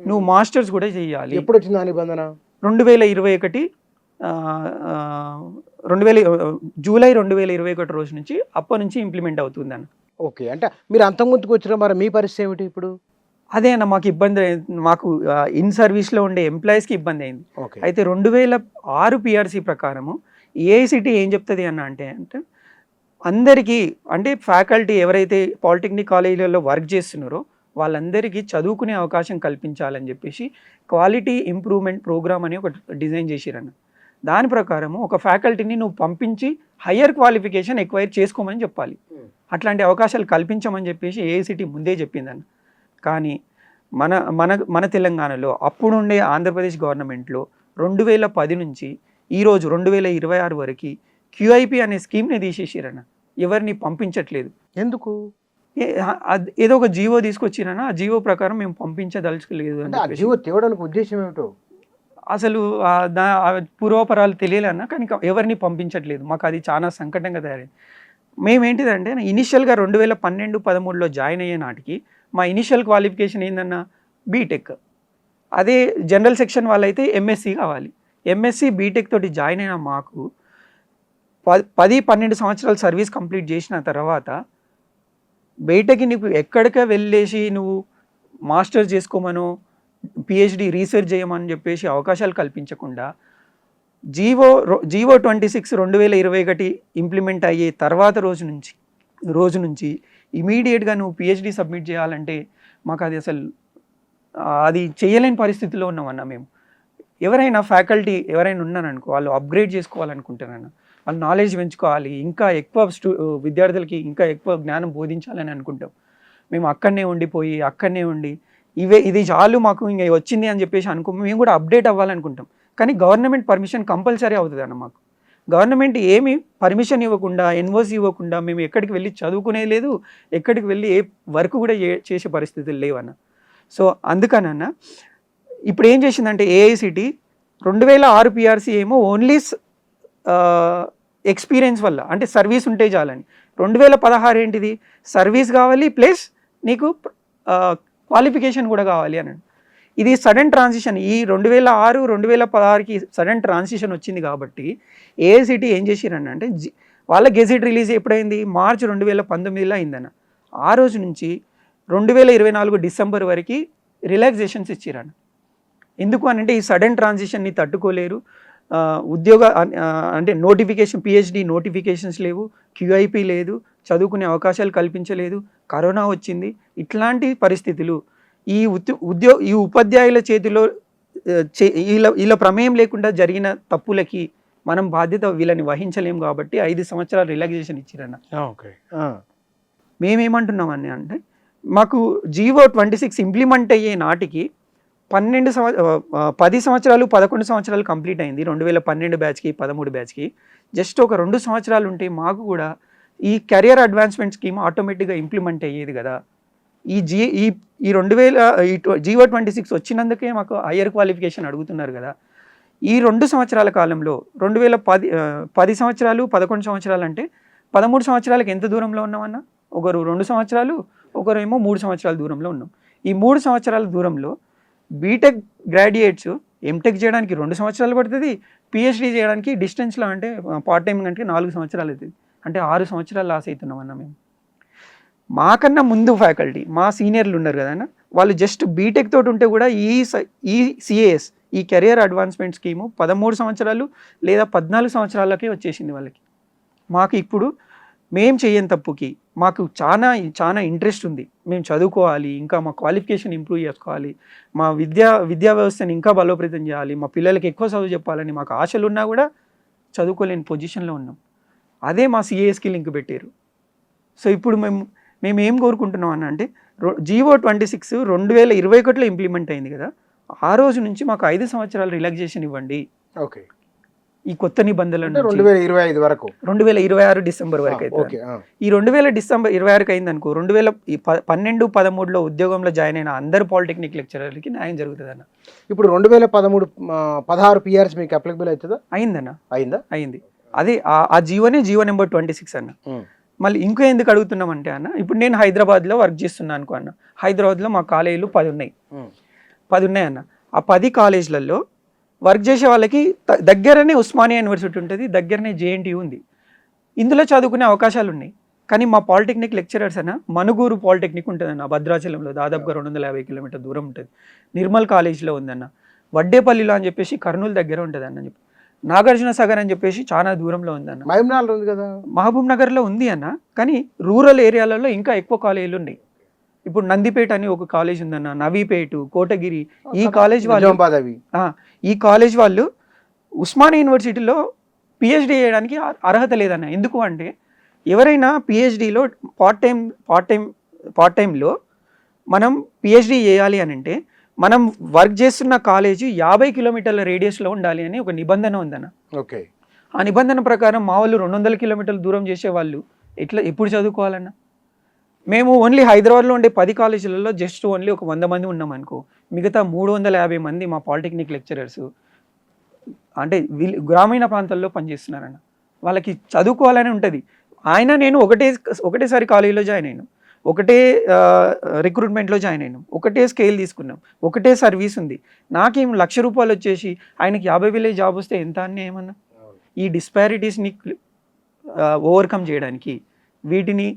నువ్వు మాస్టర్స్ కూడా చేయాలి. ఎప్పుడు వచ్చింది ఆ నిబంధన? 2021 జూలై 2021 రోజు నుంచి అప్పటి నుంచి ఇంప్లిమెంట్ అవుతుంది అన్న. ఓకే, అంటే మీరు అంతకుముందుకు వచ్చిన మరి మీ పరిస్థితి ఏమిటి ఇప్పుడు? అదే అన్న, మాకు ఇబ్బంది మాకు ఇన్ సర్వీస్లో ఉండే ఎంప్లాయీస్కి ఇబ్బంది అయింది. అయితే 2006 పిఆర్సీ ప్రకారము ఏఐసిటి ఏం చెప్తుంది అంటే అందరికీ, అంటే ఫ్యాకల్టీ ఎవరైతే పాలిటెక్నిక్ కాలేజీలలో వర్క్ చేస్తున్నారో వాళ్ళందరికీ చదువుకునే అవకాశం కల్పించాలని చెప్పేసి క్వాలిటీ ఇంప్రూవ్మెంట్ ప్రోగ్రామ్ అని ఒక డిజైన్ చేసిరన్న. దాని ప్రకారము ఒక ఫ్యాకల్టీని నువ్వు పంపించి హయ్యర్ క్వాలిఫికేషన్ ఎక్వైర్ చేసుకోమని చెప్పాలి, అట్లాంటి అవకాశాలు కల్పించమని చెప్పేసి ఏఐసిటి ముందే చెప్పిందన్న. కానీ మన మన మన తెలంగాణలో అప్పుడుండే ఆంధ్రప్రదేశ్ గవర్నమెంట్లో 2010 నుంచి ఈరోజు 2026 వరకు క్యూఐపి అనే స్కీమ్ని తీసేసిరన్న. ఎవరిని పంపించట్లేదు. ఎందుకు? ఏదో ఒక జీవో తీసుకొచ్చిరన్న, ఆ జీవో ప్రకారం మేము పంపించదలుచుకోలేదు. జీవో తేవడానికి ఉద్దేశం ఏమిటో అసలు పూర్వపరాలు తెలియాలన్నా, కానీ ఎవరిని పంపించట్లేదు. మాకు అది చాలా సంకటంగా తయారైంది. మేమేంటిదంటే ఇనిషియల్గా 2012-13లో జాయిన్ అయ్యే నాటికి మా ఇనిషియల్ క్వాలిఫికేషన్ ఏందన్నా బీటెక్. అదే జనరల్ సెక్షన్ వాళ్ళైతే ఎంఎస్సి కావాలి. ఎంఎస్సి బీటెక్ తోటి జాయిన్ అయిన మాకు 10-12 సంవత్సరాలు సర్వీస్ కంప్లీట్ చేసిన తర్వాత బయటకి నీకు ఎక్కడికే వెళ్ళేసి నువ్వు మాస్టర్స్ చేసుకోమనో పిహెచ్డి రీసెర్చ్ చేయమని చెప్పేసి అవకాశాలు కల్పించకుండా జీవో 26 2021 ఇంప్లిమెంట్ అయ్యే తర్వాత రోజు నుంచి ఇమీడియట్గా నువ్వు పిహెచ్డి సబ్మిట్ చేయాలంటే మాకు అది అసలు అది చేయలేని పరిస్థితిలో ఉన్నామన్నా మేము. ఎవరైనా ఫ్యాకల్టీ ఎవరైనా ఉన్నారనుకో, వాళ్ళు అప్గ్రేడ్ చేసుకోవాలనుకుంటారన్న, వాళ్ళు నాలెడ్జ్ పెంచుకోవాలి, ఇంకా ఎక్కువ విద్యార్థులకి ఇంకా ఎక్కువ జ్ఞానం బోధించాలని అనుకుంటాం. మేము అక్కడనే ఉండి ఇది చాలు మాకు ఇంకా వచ్చింది అని చెప్పేసి మేము కూడా అప్డేట్ అవ్వాలనుకుంటాం. కానీ గవర్నమెంట్ పర్మిషన్ కంపల్సరీ అవుతుంది అన్న. మాకు గవర్నమెంట్ ఏమి పర్మిషన్ ఇవ్వకుండా, ఎన్ఓసి ఇవ్వకుండా మేము ఎక్కడికి వెళ్ళి చదువుకునే లేదు, ఎక్కడికి వెళ్ళి ఏ వర్క్ కూడా చేసే పరిస్థితులు లేవన్న. సో అందుకనన్నా ఇప్పుడు ఏం చేసిందంటే ఏఐసిటి 2006 పిఆర్సీ ఏమో ఓన్లీ ఎక్స్పీరియన్స్ వల్ల, అంటే సర్వీస్ ఉంటే చాలని. 2016 ఏంటిది, సర్వీస్ కావాలి ప్లస్ నీకు క్వాలిఫికేషన్ కూడా కావాలి అని. ఇది సడన్ ట్రాన్సిషన్, ఈ 2006-2016కి సడన్ ట్రాన్సిషన్ వచ్చింది కాబట్టి ఏఐసిటి ఏం చేసిరనంటే వాళ్ళ గెజిట్ రిలీజ్ ఎప్పుడైంది, మార్చి 2019లో అయిందన్న. ఆ రోజు నుంచి 2024 డిసెంబర్ వరకు రిలాక్సేషన్స్ ఇచ్చిరన్న. ఎందుకు అనంటే ఈ సడన్ ట్రాన్సిషన్ని తట్టుకోలేరు, ఉద్యోగ అంటే నోటిఫికేషన్ పిహెచ్డి నోటిఫికేషన్స్ లేవు, క్యూఐపి లేదు, చదువుకునే అవకాశాలు కల్పించలేదు, కరోనా వచ్చింది. ఇట్లాంటి పరిస్థితులు ఈ ఉపాధ్యాయుల చేతిలో వీళ్ళ ప్రమేయం లేకుండా జరిగిన తప్పులకి మనం బాధ్యత వీళ్ళని వహించలేం కాబట్టి 5 సంవత్సరాలు రిలాక్సేషన్ ఇచ్చిరన్న. మేమేమంటున్నామని అంటే మాకు జీవో 26 ఇంప్లిమెంట్ అయ్యే నాటికి 10 సంవత్సరాలు 11 సంవత్సరాలు కంప్లీట్ అయింది. 2012 బ్యాచ్కి 13 బ్యాచ్కి జస్ట్ ఒక 2 సంవత్సరాలు ఉంటే మాకు కూడా ఈ కెరియర్ అడ్వాన్స్మెంట్ స్కీమ్ ఆటోమేటిక్గా ఇంప్లిమెంట్ అయ్యేది కదా. ఈ జీవో 26 వచ్చినందుకే మాకు హయ్యర్ క్వాలిఫికేషన్ అడుగుతున్నారు కదా. ఈ 2 సంవత్సరాల కాలంలో 10 సంవత్సరాలు 11 సంవత్సరాలు అంటే 13 సంవత్సరాలకు ఎంత దూరంలో ఉన్నామన్నా, ఒకరు 2 సంవత్సరాలు, ఒకరేమో 3 సంవత్సరాల దూరంలో ఉన్నాం. ఈ 3 సంవత్సరాల దూరంలో బీటెక్ గ్రాడ్యుయేట్స్ ఎంటెక్ చేయడానికి 2 సంవత్సరాలు పడుతుంది, పిహెచ్డి చేయడానికి డిస్టెన్స్లో అంటే పార్ట్ టైం అంటే 4 సంవత్సరాలు అవుతుంది. అంటే 6 సంవత్సరాలు లాస్ అవుతున్నాం అన్న మేము. మాకన్నా ముందు ఫ్యాకల్టీ మా సీనియర్లు ఉన్నారు కదన్న, వాళ్ళు జస్ట్ బీటెక్ తోటి ఉంటే కూడా ఈ సిఏఎస్ ఈ కెరియర్ అడ్వాన్స్మెంట్ స్కీము 13 సంవత్సరాలు లేదా 14 సంవత్సరాలకే వచ్చేసింది వాళ్ళకి. మాకు ఇప్పుడు మేము చేయని తప్పుకి మాకు చాలా ఇంట్రెస్ట్ ఉంది, మేము చదువుకోవాలి, ఇంకా మా క్వాలిఫికేషన్ ఇంప్రూవ్ చేసుకోవాలి, మా విద్యా వ్యవస్థను ఇంకా బలోపేతం చేయాలి, మా పిల్లలకి ఎక్కువ చదువు చెప్పాలని మాకు ఆశలు ఉన్నా కూడా చదువుకోలేని పొజిషన్లో ఉన్నాం. అదే మా సిఏఎస్కి లింక్ పెట్టారు. సో ఇప్పుడు మేము ఏం కోరుకుంటున్నాం అన్న అంటే జీవో 26 2021లో ఇంప్లిమెంట్ అయింది కదా, ఆ రోజు నుంచి మాకు 5 సంవత్సరాలు రిలాక్సేషన్ ఇవ్వండి. ఓకే, ఈ కొత్త నిబంధనల అంటే నుంచి 2025 వరకు 2026 డిసెంబర్ వరకు అయితే ఓకే ఈ 2026 అయింది అనుకో 2012-13లో ఉద్యోగంలో జాయిన్ అయిన అందరు పాలిటెక్నిక్ లెక్చరర్లకి న్యాయం జరుగుతుంది అన్న. ఇప్పుడు 2016 పిఆర్స్ మీకు అప్లికబుల్ అవుతుందా? అయిందన్న, అయిందా? అయింది. అదే ఆ జీవోనే జీవో నెంబర్ 26 అన్న. మళ్ళీ ఇంకో ఎందుకు అడుగుతున్నామంటే అన్న, ఇప్పుడు నేను హైదరాబాద్లో వర్క్ చేస్తున్నాను అనుకో అన్న, హైదరాబాద్లో మా కాలేజీలు 10 ఉన్నాయి అన్న. ఆ 10 కాలేజీలలో వర్క్ చేసే వాళ్ళకి దగ్గరనే ఉస్మానియా యూనివర్సిటీ ఉంటుంది, దగ్గరనే జేఎన్టీ ఉంది, ఇందులో చదువుకునే అవకాశాలు ఉన్నాయి. కానీ మా పాలిటెక్నిక్ లెక్చరర్స్ అన్న మనుగూరు పాలిటెక్నిక్ ఉంటుంది అన్న, భద్రాచలంలో దాదాపుగా 250 కిలోమీటర్ దూరం ఉంటుంది. నిర్మల్ కాలేజ్లో ఉందన్న, వడ్డేపల్లిలో అని చెప్పేసి కర్నూలు దగ్గర ఉంటుంది అన్న చెప్పి, నాగార్జున సాగర్ అని చెప్పేసి చాలా దూరంలో ఉందన్న, మహబూబ్నగర్లో ఉంది కదా, మహబూబ్ నగర్లో ఉంది అన్న. కానీ రూరల్ ఏరియాలలో ఇంకా ఎక్కువ కాలేజీలు ఉన్నాయి. ఇప్పుడు నందిపేట అని ఒక కాలేజ్ ఉందన్న, నవీపేట, కోటగిరి, ఈ కాలేజ్ వాళ్ళు ఉస్మానియా యూనివర్సిటీలో పిహెచ్డి చేయడానికి అర్హత లేదన్న. ఎందుకు అంటే ఎవరైనా పిహెచ్డిలో పార్ట్ టైంలో మనం పిహెచ్డి చేయాలి అని అంటే మనం వర్క్ చేస్తున్న కాలేజీ 50 కిలోమీటర్ల రేడియస్లో ఉండాలి అని ఒక నిబంధన ఉందన్న. ఓకే, ఆ నిబంధన ప్రకారం మా వాళ్ళు 200 కిలోమీటర్ల దూరం చేసే వాళ్ళు ఎప్పుడు చదువుకోవాలన్నా? మేము ఓన్లీ హైదరాబాద్లో ఉండే 10 కాలేజీలలో జస్ట్ ఓన్లీ ఒక 100 మంది ఉన్నాం అనుకో, మిగతా 350 మంది మా పాలిటెక్నిక్ లెక్చరర్స్ అంటే గ్రామీణ ప్రాంతాల్లో పనిచేస్తున్నారన్న. వాళ్ళకి చదువుకోవాలని ఉంటుంది. నేను ఒకటేసారి కాలేజీలో జాయిన్ అయినాం, ఒకటే రిక్రూట్మెంట్లో జాయిన్ అయినాం, ఒకటే స్కేల్ తీసుకున్నాం, ఒకటే సర్వీస్ ఉంది. నాకేం ₹1,00,000 వచ్చేసి ఆయనకి 50,000 జాబ్ వస్తే ఎంత అన్యాయం అన్న? ఈ డిస్పారిటీస్ని ఓవర్కమ్ చేయడానికి, వీటిని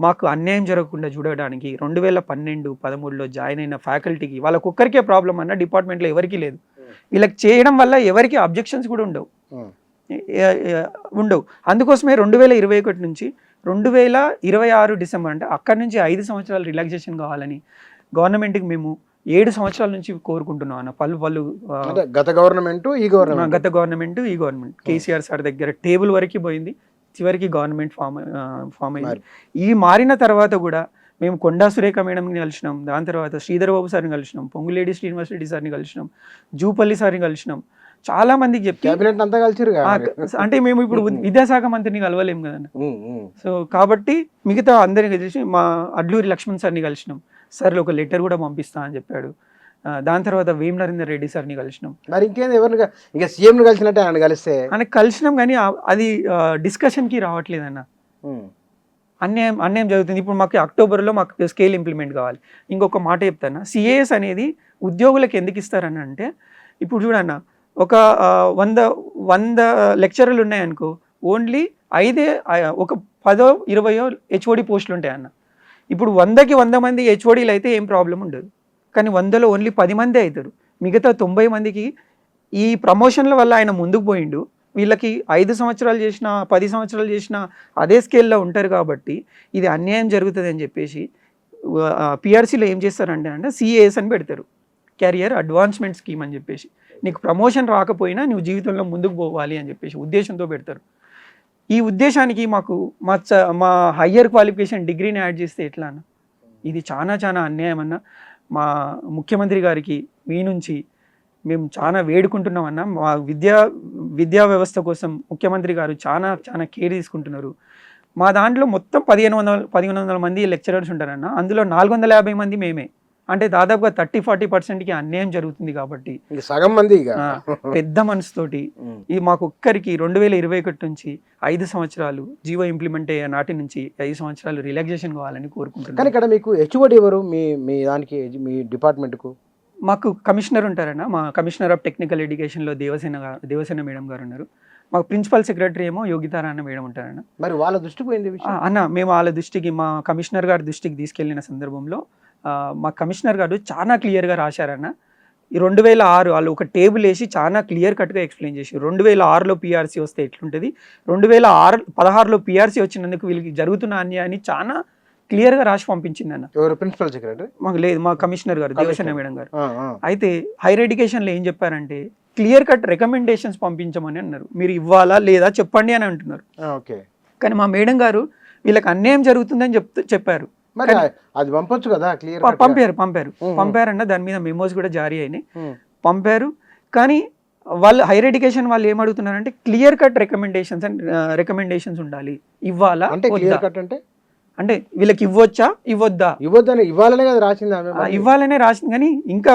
మాకు అన్యాయం జరగకుండా చూడడానికి 2012-13లో జాయిన్ అయిన ఫ్యాకల్టీకి వాళ్ళకొక్కరికే ప్రాబ్లం అన్న, డిపార్ట్మెంట్లో ఎవరికీ లేదు. వీళ్ళకి చేయడం వల్ల ఎవరికి అబ్జెక్షన్స్ కూడా ఉండవు. అందుకోసమే 2021 నుంచి 2026 డిసెంబర్ అంటే అక్కడి నుంచి 5 సంవత్సరాలు రిలాక్సేషన్ కావాలని గవర్నమెంట్కి మేము 7 సంవత్సరాల నుంచి కోరుకుంటున్నాం అన్న. పలు గత గవర్నమెంట్ ఈ గవర్నమెంట్ కేసీఆర్ సార్ దగ్గర టేబుల్ వరకు పోయింది, చివరికి గవర్నమెంట్ ఫామ్ అయింది. ఈ మారిన తర్వాత కూడా మేము కొండా సురేఖ మేడంని కలిసినాం, దాని తర్వాత శ్రీధర్ బాబు సార్ని కలిసినాం, పొంగులేడి శ్రీనివాసరెడ్డి సార్ని కలిసినాం, జూపల్లి సార్ని కలిసినాం, చాలా మందికి చెప్పి అంటే మేము ఇప్పుడు విద్యాశాఖ మంత్రిని కలవలేము కదన్న. సో కాబట్టి మిగతా అందరిని కలిసి మా అడ్లూరి లక్ష్మణ్ సార్ని కలిసినాం, సార్ ఒక లెటర్ కూడా పంపిస్తా అని చెప్పాడు. దాని తర్వాత వేం నరేందర్ రెడ్డి సార్ని కలిసినాం. మరి ఇంకేం ఎవరిని ఇంకా సీఎంని కలిసినట్టే ఆయన కలిస్తే ఆయనకు కలిసినాం, కానీ అది డిస్కషన్కి రావట్లేదన్న. అన్యాయం జరుగుతుంది. ఇప్పుడు మాకు అక్టోబర్లో మాకు స్కేల్ ఇంప్లిమెంట్ కావాలి. ఇంకొక మాట చెప్తాను, సిఏఎస్ అనేది ఉద్యోగులకు ఎందుకు ఇస్తారని అంటే, ఇప్పుడు చూడన్న ఒక 100 లెక్చరర్లు ఉన్నాయనుకో, ఓన్లీ 5 ఒక 10-20 హెచ్ఓడి పోస్టులు ఉంటాయన్న. ఇప్పుడు 100కి 100 మంది హెచ్ఓడీలు అయితే ఏం ప్రాబ్లం ఉండదు, కానీ 100లో ఓన్లీ 10 మంది అవుతారు. మిగతా 90 మందికి ఈ ప్రమోషన్ల వల్ల ఆయన ముందుకు పోయిండు, వీళ్ళకి 5 సంవత్సరాలు చేసినా 10 సంవత్సరాలు చేసినా అదే స్కేల్లో ఉంటారు. కాబట్టి ఇది అన్యాయం జరుగుతుంది అని చెప్పేసి పిఆర్సీలో ఏం చేస్తారంటే సిఏఎస్ అని పెడతారు, క్యారియర్ అడ్వాన్స్మెంట్ స్కీమ్ అని చెప్పేసి. నీకు ప్రమోషన్ రాకపోయినా నువ్వు జీవితంలో ముందుకు పోవాలి అని చెప్పేసి ఉద్దేశంతో పెడతారు. ఈ ఉద్దేశానికి మా హయ్యర్ క్వాలిఫికేషన్ డిగ్రీని యాడ్ చేస్తే ఎట్లా అన్న? ఇది చాలా అన్యాయం అన్న. మా ముఖ్యమంత్రి గారికి మీ నుంచి మేము చాలా వేడుకుంటున్నామన్నా, మా విద్యా వ్యవస్థ కోసం ముఖ్యమంత్రి గారు చాలా కేర్ తీసుకుంటున్నారు. మా దాంట్లో మొత్తం 1500 మంది లెక్చరర్స్ ఉంటారన్న, అందులో 450 మంది మేమే. అంటే దాదాపుగా 30-40%కి అన్యాయం జరుగుతుంది. కాబట్టి సగం మంది పెద్ద మనసుతోటి ఈ మాకు ఒక్కరికి 2021 నుంచి 5 సంవత్సరాలు జీవో ఇంప్లిమెంట్ అయ్యే నాటి నుంచి 5 సంవత్సరాలు రిలాక్సేషన్ కావాలని కోరుకుంటున్నాను. కానీ ఇక్కడ మీకు హెచ్ఓడి ఎవరు మీ దానికి, మీ డిపార్ట్మెంట్కు? మాకు కమిషనర్ ఉంటారన్న, మా కమిషనర్ ఆఫ్ టెక్నికల్ ఎడ్యుకేషన్లో దేవసేన మేడం గారు ఉన్నారు. మాకు ప్రిన్సిపల్ సెక్రటరీ ఏమో యోగితారా అన్న మేడం ఉంటారన్న. మరి వాళ్ళ దృష్టికి పోయింది అన్న, మేము వాళ్ళ దృష్టికి, మా కమిషనర్ గారి దృష్టికి తీసుకెళ్లిన సందర్భంలో మా కమిషనర్ గారు చాలా క్లియర్గా రాశారన్న. ఈ 2006 వాళ్ళు ఒక టేబుల్ వేసి చాలా క్లియర్ కట్గా ఎక్స్ప్లెయిన్ చేసి, 2006లో పిఆర్సీ వస్తే ఎట్లుంటుంది, 2016లో పిఆర్సీ వచ్చినందుకు వీళ్ళకి జరుగుతున్న అన్యాయాన్ని చాలా క్లియర్గా రాసి పంపించింది అన్న. ప్రిన్సిపల్ సెక్రటరీ మాకు లేదు, మా కమిషనర్ గారు దేవసేన మేడం గారు. అయితే హైయర్ ఎడ్యుకేషన్లో ఏం చెప్పారంటే క్లియర్ కట్ రికమెండేషన్స్ పంపించమని అన్నారు. మీరు ఇవ్వాలా లేదా చెప్పండి అని అంటున్నారు. కానీ మా మేడం గారు వీళ్ళకి అన్యాయం జరుగుతుందని చెప్పారు. అది పంపొచ్చు కదా, పంపారన్న, దాని మీద మెమోస్ కూడా జారీ అయినాయి, పంపారు. కానీ వాళ్ళు హైయర్ ఎడ్యుకేషన్ వాళ్ళు ఏం అడుగుతున్నారంటే clear cut recommendations and recommendations ఉండాలి. ఇవ్వాలా అంటే క్లియర్ కట్ అంటే వీళ్ళకి ఇవ్వచ్చా ఇవ్వద్దా, ఇవ్వద్దని ఇవ్వాలనే కదా రాసింది ఆమె. ఇవ్వాలనే రాసింది కానీ ఇంకా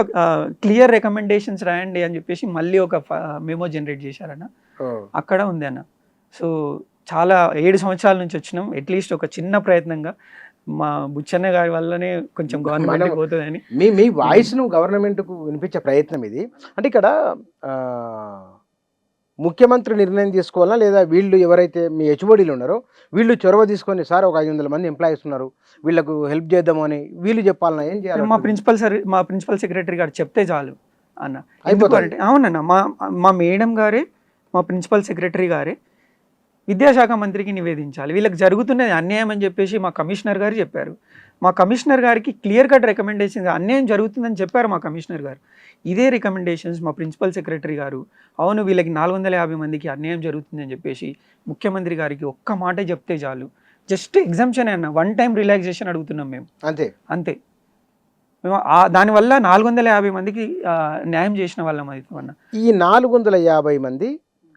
క్లియర్ రికమెండేషన్స్ రాయండి అని చెప్పేసి మళ్ళీ ఒక మెమో జనరేట్ చేశారన్న, అక్కడ ఉంది అన్న. సో చాలా 7 సంవత్సరాల నుంచి వచ్చినాం, అట్లీస్ట్ ఒక చిన్న ప్రయత్నంగా మా బుచ్చన్న గారి వల్లనే కొంచెం గవర్నమెంట్ పోతుందని. మీ వాయిస్ను గవర్నమెంట్కు వినిపించే ప్రయత్నం ఇది. అంటే ఇక్కడ ముఖ్యమంత్రి నిర్ణయం తీసుకోవాలా లేదా వీళ్ళు ఎవరైతే మీ హెచ్ఓడీలు ఉన్నారో వీళ్ళు చొరవ తీసుకొని సార్ ఒక 500 మంది ఎంప్లాయీస్ ఉన్నారు వీళ్ళకు హెల్ప్ చేద్దామని వీళ్ళు చెప్పాలన్నా ఏం చేయాలి? మా ప్రిన్సిపల్ సెక్రటరీ గారు చెప్తే చాలు అన్న. అయిపోతారంటే అవునన్న, మా మేడం గారే, మా ప్రిన్సిపల్ సెక్రటరీ గారే విద్యాశాఖ మంత్రికి నివేదించాలి వీళ్ళకి జరుగుతున్నది అన్యాయం అని చెప్పేసి మా కమిషనర్ గారు చెప్పారు. మా కమిషనర్ గారికి క్లియర్ కట్ రికమెండేషన్స్ అన్యాయం జరుగుతుందని చెప్పారు మా కమిషనర్ గారు. ఇదే రికమెండేషన్స్ మా ప్రిన్సిపల్ సెక్రటరీ గారు అవును వీళ్ళకి 450 మందికి అన్యాయం జరుగుతుందని చెప్పేసి ముఖ్యమంత్రి గారికి ఒక్క మాట చెప్తే చాలు. జస్ట్ ఎగ్జామ్షన్ అన్న, 1 టైం రిలాక్సేషన్ అడుగుతున్నాం మేము, అంతే అంతే. మేము దానివల్ల 450 మందికి న్యాయం చేసిన వాళ్ళం అవుతామన్న. ఈ 450 మంది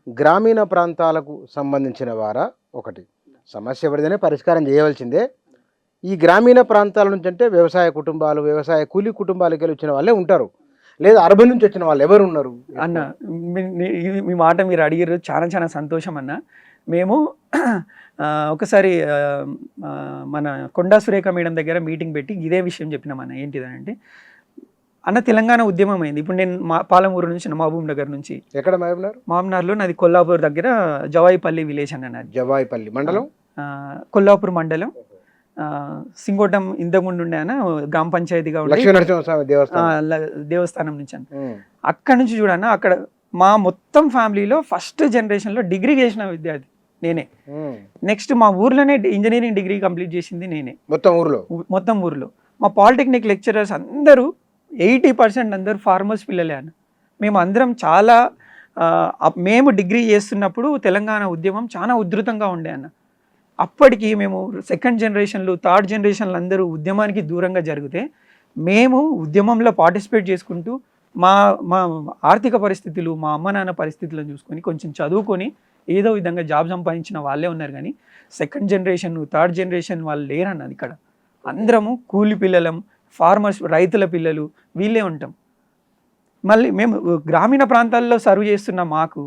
గ్రామీణ ప్రాంతాలకు సంబంధించిన వారా? ఒకటి సమస్య ఎవరిదైనా పరిష్కారం చేయవలసిందే. ఈ గ్రామీణ ప్రాంతాల నుంచి అంటే వ్యవసాయ కుటుంబాలు, వ్యవసాయ కూలీ కుటుంబాలకి వచ్చిన వాళ్ళే ఉంటారు, లేదా అర్బన్ నుంచి వచ్చిన వాళ్ళు ఎవరు ఉన్నారు అన్న? మీ మాట మీరు అడిగారు, చాలా చాలా సంతోషం అన్న. మేము ఒకసారి మన కొండా సురేఖ మేడం దగ్గర మీటింగ్ పెట్టి ఇదే విషయం చెప్పినామన్న. ఏంటిదనంటే అన్న తెలంగాణ ఉద్యమం అయింది. ఇప్పుడు నేను పాలమూరు నుంచి, మహబూబ్ నగర్ నుంచి. ఎక్కడ మహబూబ్నగర్? మహబూబ్నగర్లో నాది కొల్లాపూర్ దగ్గర జవాయిపల్లి విలేజ్ అన్న. నాది జవాయిపల్లి మండలం, కొల్లాపూర్ మండలం, సింగోటం ఇంతకుముందు ఉండే అన్న గ్రామ పంచాయతీగా ఉండే దేవస్థానం నుంచి అన్న. అక్కడ నుంచి చూడన్న, అక్కడ మా మొత్తం ఫ్యామిలీలో ఫస్ట్ జనరేషన్లో డిగ్రీ చేసిన విద్యార్థి నేనే. నెక్స్ట్ మా ఊర్లోనే ఇంజనీరింగ్ డిగ్రీ కంప్లీట్ చేసింది నేనే, మొత్తం ఊర్లో. మా పాలిటెక్నిక్ లెక్చరర్స్ అందరూ 80% అందరూ ఫార్మర్స్ పిల్లలే అన్న. మేము అందరం చాలా మేము డిగ్రీ చేస్తున్నప్పుడు తెలంగాణ ఉద్యమం చాలా ఉధృతంగా ఉండే అన్న. అప్పటికి మేము సెకండ్ జనరేషన్లు, థర్డ్ జనరేషన్లు అందరూ ఉద్యమానికి దూరంగా జరిగితే మేము ఉద్యమంలో పార్టిసిపేట్ చేసుకుంటూ మా ఆర్థిక పరిస్థితులు, మా అమ్మ నాన్న పరిస్థితులను చూసుకొని కొంచెం చదువుకొని ఏదో విధంగా జాబ్ సంపాదించిన వాళ్ళే ఉన్నారు. కానీ సెకండ్ జనరేషన్, థర్డ్ జనరేషన్ వాళ్ళు లేరన్నది. ఇక్కడ అందరము కూలి పిల్లలం, ఫార్మర్స్, రైతుల పిల్లలు వీళ్ళే ఉంటాం. మళ్ళీ మేము గ్రామీణ ప్రాంతాల్లో సర్వ్ చేస్తున్న మాకు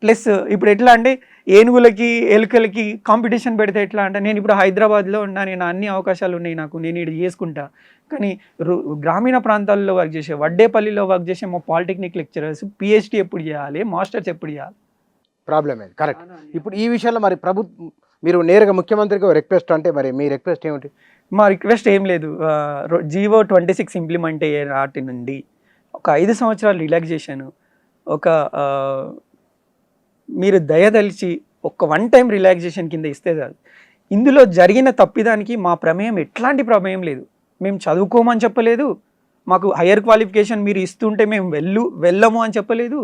ప్లస్ ఇప్పుడు ఎట్లా అంటే ఏనుగులకి ఎలుకలకి కాంపిటీషన్ పెడితే ఎట్లా అంటే, నేను ఇప్పుడు హైదరాబాద్లో ఉన్నా, నేను అన్ని అవకాశాలు ఉన్నాయి నాకు, నేను ఇక్కడ చేసుకుంటా. కానీ గ్రామీణ ప్రాంతాల్లో వర్క్ చేసే, వడ్డేపల్లిలో వర్క్ చేసే మా పాలిటెక్నిక్ లెక్చరర్స్ పిహెచ్డి ఎప్పుడు చేయాలి, మాస్టర్స్ ఎప్పుడు చేయాలి? ప్రాబ్లం అది కరెక్ట్. ఇప్పుడు ఈ విషయంలో మరి మీరు నేరుగా ముఖ్యమంత్రికి రిక్వెస్ట్ అంటే మరి మీ రిక్వెస్ట్ ఏమిటి? మా రిక్వెస్ట్ ఏం లేదు, జీవో 26 ఇంప్లిమెంట్ అయ్యే నాటి నుండి ఒక 5 సంవత్సరాలు రిలాక్సేషన్, ఒక మీరు దయదలిచి ఒక 1 టైం రిలాక్సేషన్ కింద ఇస్తే చాలు. ఇందులో జరిగిన తప్పిదానికి మా ప్రమేయం, ఎట్లాంటి ప్రమేయం లేదు. మేము చదువుకోమని చెప్పలేదు, మాకు హయ్యర్ క్వాలిఫికేషన్ మీరు ఇస్తుంటే మేము వెళ్ళము అని చెప్పలేదు.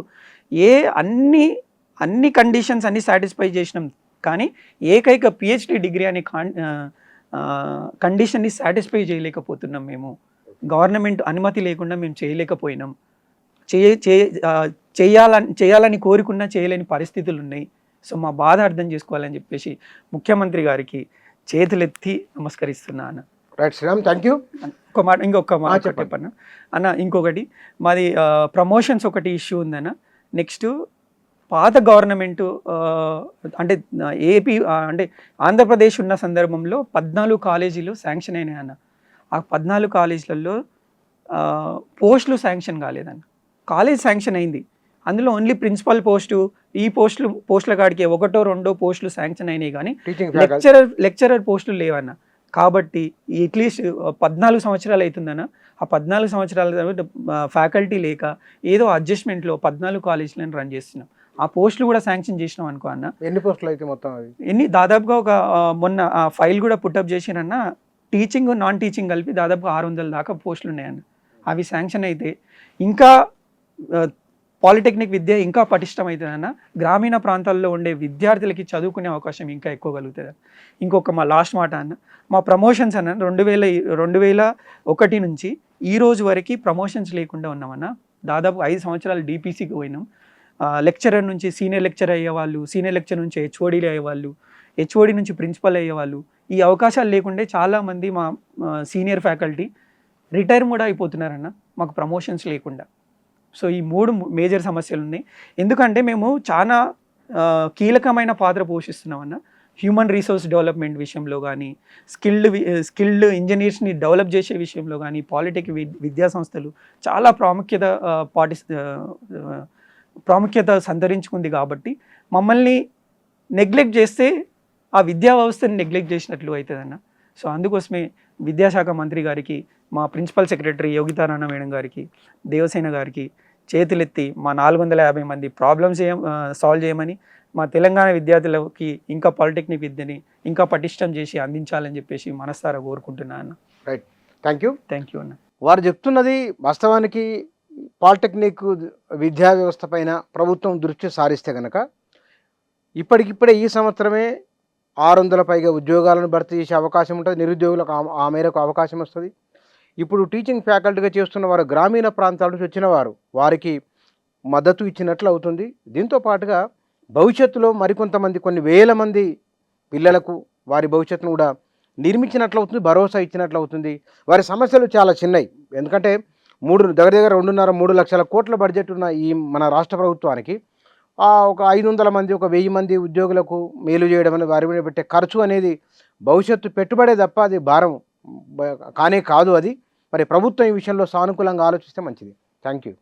అన్ని కండిషన్స్ అన్ని సాటిస్ఫై చేసినాం. కానీ ఏకైక పిహెచ్డి డిగ్రీ అనే కండిషన్ని సాటిస్ఫై చేయలేకపోతున్నాం. మేము గవర్నమెంట్ అనుమతి లేకుండా మేము చేయలేకపోయినాం. చేయాలని కోరుకున్నా చేయలేని పరిస్థితులు ఉన్నాయి. సో మా బాధ అర్థం చేసుకోవాలని చెప్పేసి ముఖ్యమంత్రి గారికి చేతులెత్తి నమస్కరిస్తున్నాను. Right Sriram, thank you. ఇంకొక మాట చెప్పన్నా అన్న. ఇంకొకటి మాది ప్రమోషన్స్ ఒకటి ఇష్యూ ఉందన్న. నెక్స్ట్ పాత గవర్నమెంటు అంటే ఏపీ అంటే ఆంధ్రప్రదేశ్ ఉన్న సందర్భంలో 14 కాలేజీలు శాంక్షన్ అయినాయి అన్న. ఆ 14 కాలేజీలలో పోస్టులు శాంక్షన్ కాలేదన్న. కాలేజ్ శాంక్షన్ అయింది, అందులో ఓన్లీ ప్రిన్సిపల్ పోస్టు, ఈ పోస్టుల కాడికి 1-2 పోస్టులు శాంక్షన్ అయినాయి. కానీ లెక్చరర్ పోస్టులు లేవన్న. కాబట్టి అట్లీస్ట్ 14 సంవత్సరాలు అవుతుందన్న. ఆ 14 సంవత్సరాల ఫ్యాకల్టీ లేక ఏదో అడ్జస్ట్మెంట్లో 14 కాలేజీలను రన్ చేస్తున్నాం. ఆ పోస్టులు కూడా శాంక్షన్ చేసినాం అనుకో అన్న. ఎన్ని పోస్టులు అయితే మొత్తం? దాదాపుగా ఒక మొన్న ఫైల్ కూడా పుట్టప్ చేసిరన్న. టీచింగ్, నాన్ టీచింగ్ కలిపి దాదాపుగా 600 దాకా పోస్టులు ఉన్నాయన్న. అవి శాంక్షన్ అయితే ఇంకా పాలిటెక్నిక్ విద్య ఇంకా పటిష్టమవుతుందన్న. గ్రామీణ ప్రాంతాల్లో ఉండే విద్యార్థులకి చదువుకునే అవకాశం ఇంకా ఎక్కువ కలుగుతుంది. ఇంకొక మా లాస్ట్ మాట అన్న, మా ప్రమోషన్స్ అన్న 2001 నుంచి ఈ రోజు వరకు ప్రమోషన్స్ లేకుండా ఉన్నామన్న. దాదాపు 5 సంవత్సరాలు డిపిసికి పోయినాం. లెక్చరర్ నుంచి సీనియర్ లెక్చరర్ అయ్యేవాళ్ళు, సీనియర్ లెక్చర్ నుంచి హెచ్ఓడీలు అయ్యేవాళ్ళు, హెచ్ఓడి నుంచి ప్రిన్సిపల్ అయ్యేవాళ్ళు. ఈ అవకాశాలు లేకుండే చాలామంది మా సీనియర్ ఫ్యాకల్టీ రిటైర్ కూడా అయిపోతున్నారన్న, మాకు ప్రమోషన్స్ లేకుండా. సో ఈ 3 మేజర్ సమస్యలు ఉన్నాయి. ఎందుకంటే మేము చాలా కీలకమైన పాత్ర పోషిస్తున్నామన్న. హ్యూమన్ రిసోర్స్ డెవలప్మెంట్ విషయంలో కానీ, స్కిల్డ్ ఇంజనీర్స్ని డెవలప్ చేసే విషయంలో కానీ విద్యా సంస్థలు చాలా ప్రాముఖ్యత సంతరించుకుంది. కాబట్టి మమ్మల్ని నెగ్లెక్ట్ చేస్తే ఆ విద్యా వ్యవస్థని నెగ్లెక్ట్ చేసినట్లు అవుతుందన్న. సో అందుకోసమే విద్యాశాఖ మంత్రి గారికి, మా ప్రిన్సిపల్ సెక్రటరీ యోగితారాయణ మేడం గారికి, దేవసేన గారికి చేతులెత్తి మా 450 మంది ప్రాబ్లమ్స్ సాల్వ్ చేయమని, మా తెలంగాణ విద్యార్థులకి ఇంకా పాలిటెక్నిక్ విద్యని ఇంకా పటిష్టం చేసి అందించాలని చెప్పేసి మనసారా కోరుకుంటున్నాను. రైట్, థ్యాంక్ యూ అన్న. వారు చెప్తున్నది వాస్తవానికి పాలిటెక్నిక్ విద్యా వ్యవస్థ పైన ప్రభుత్వం దృష్టి సారిస్తే కనుక ఇప్పటికిప్పుడే ఈ సంవత్సరమే 600 పైగా ఉద్యోగాలను భర్తీ చేసే అవకాశం ఉంటుంది. నిరుద్యోగులకు ఆ మేరకు అవకాశం వస్తుంది. ఇప్పుడు టీచింగ్ ఫ్యాకల్టీగా చేస్తున్న వారు గ్రామీణ ప్రాంతాల నుంచి వచ్చిన వారు, వారికి మద్దతు ఇచ్చినట్లు అవుతుంది. దీంతో పాటుగా భవిష్యత్తులో మరికొంతమంది కొన్ని వేల మంది పిల్లలకు వారి భవిష్యత్తును కూడా నిర్మించినట్లు అవుతుంది, భరోసా ఇచ్చినట్లు అవుతుంది. వారి సమస్యలు చాలా చిన్నవి. ఎందుకంటే దగ్గర 2.5-3 లక్షల కోట్ల బడ్జెట్ ఉన్న ఈ మన రాష్ట్ర ప్రభుత్వానికి ఒక 500 మంది, ఒక 1000 మంది ఉద్యోగులకు మేలు చేయడం అనేది, వారి మీద పెట్టే ఖర్చు అనేది భవిష్యత్తు పెట్టుబడే తప్ప అది భారం కానే కాదు. అది మరి ప్రభుత్వం ఈ విషయంలో సానుకూలంగా ఆలోచిస్తే మంచిది. Thank you.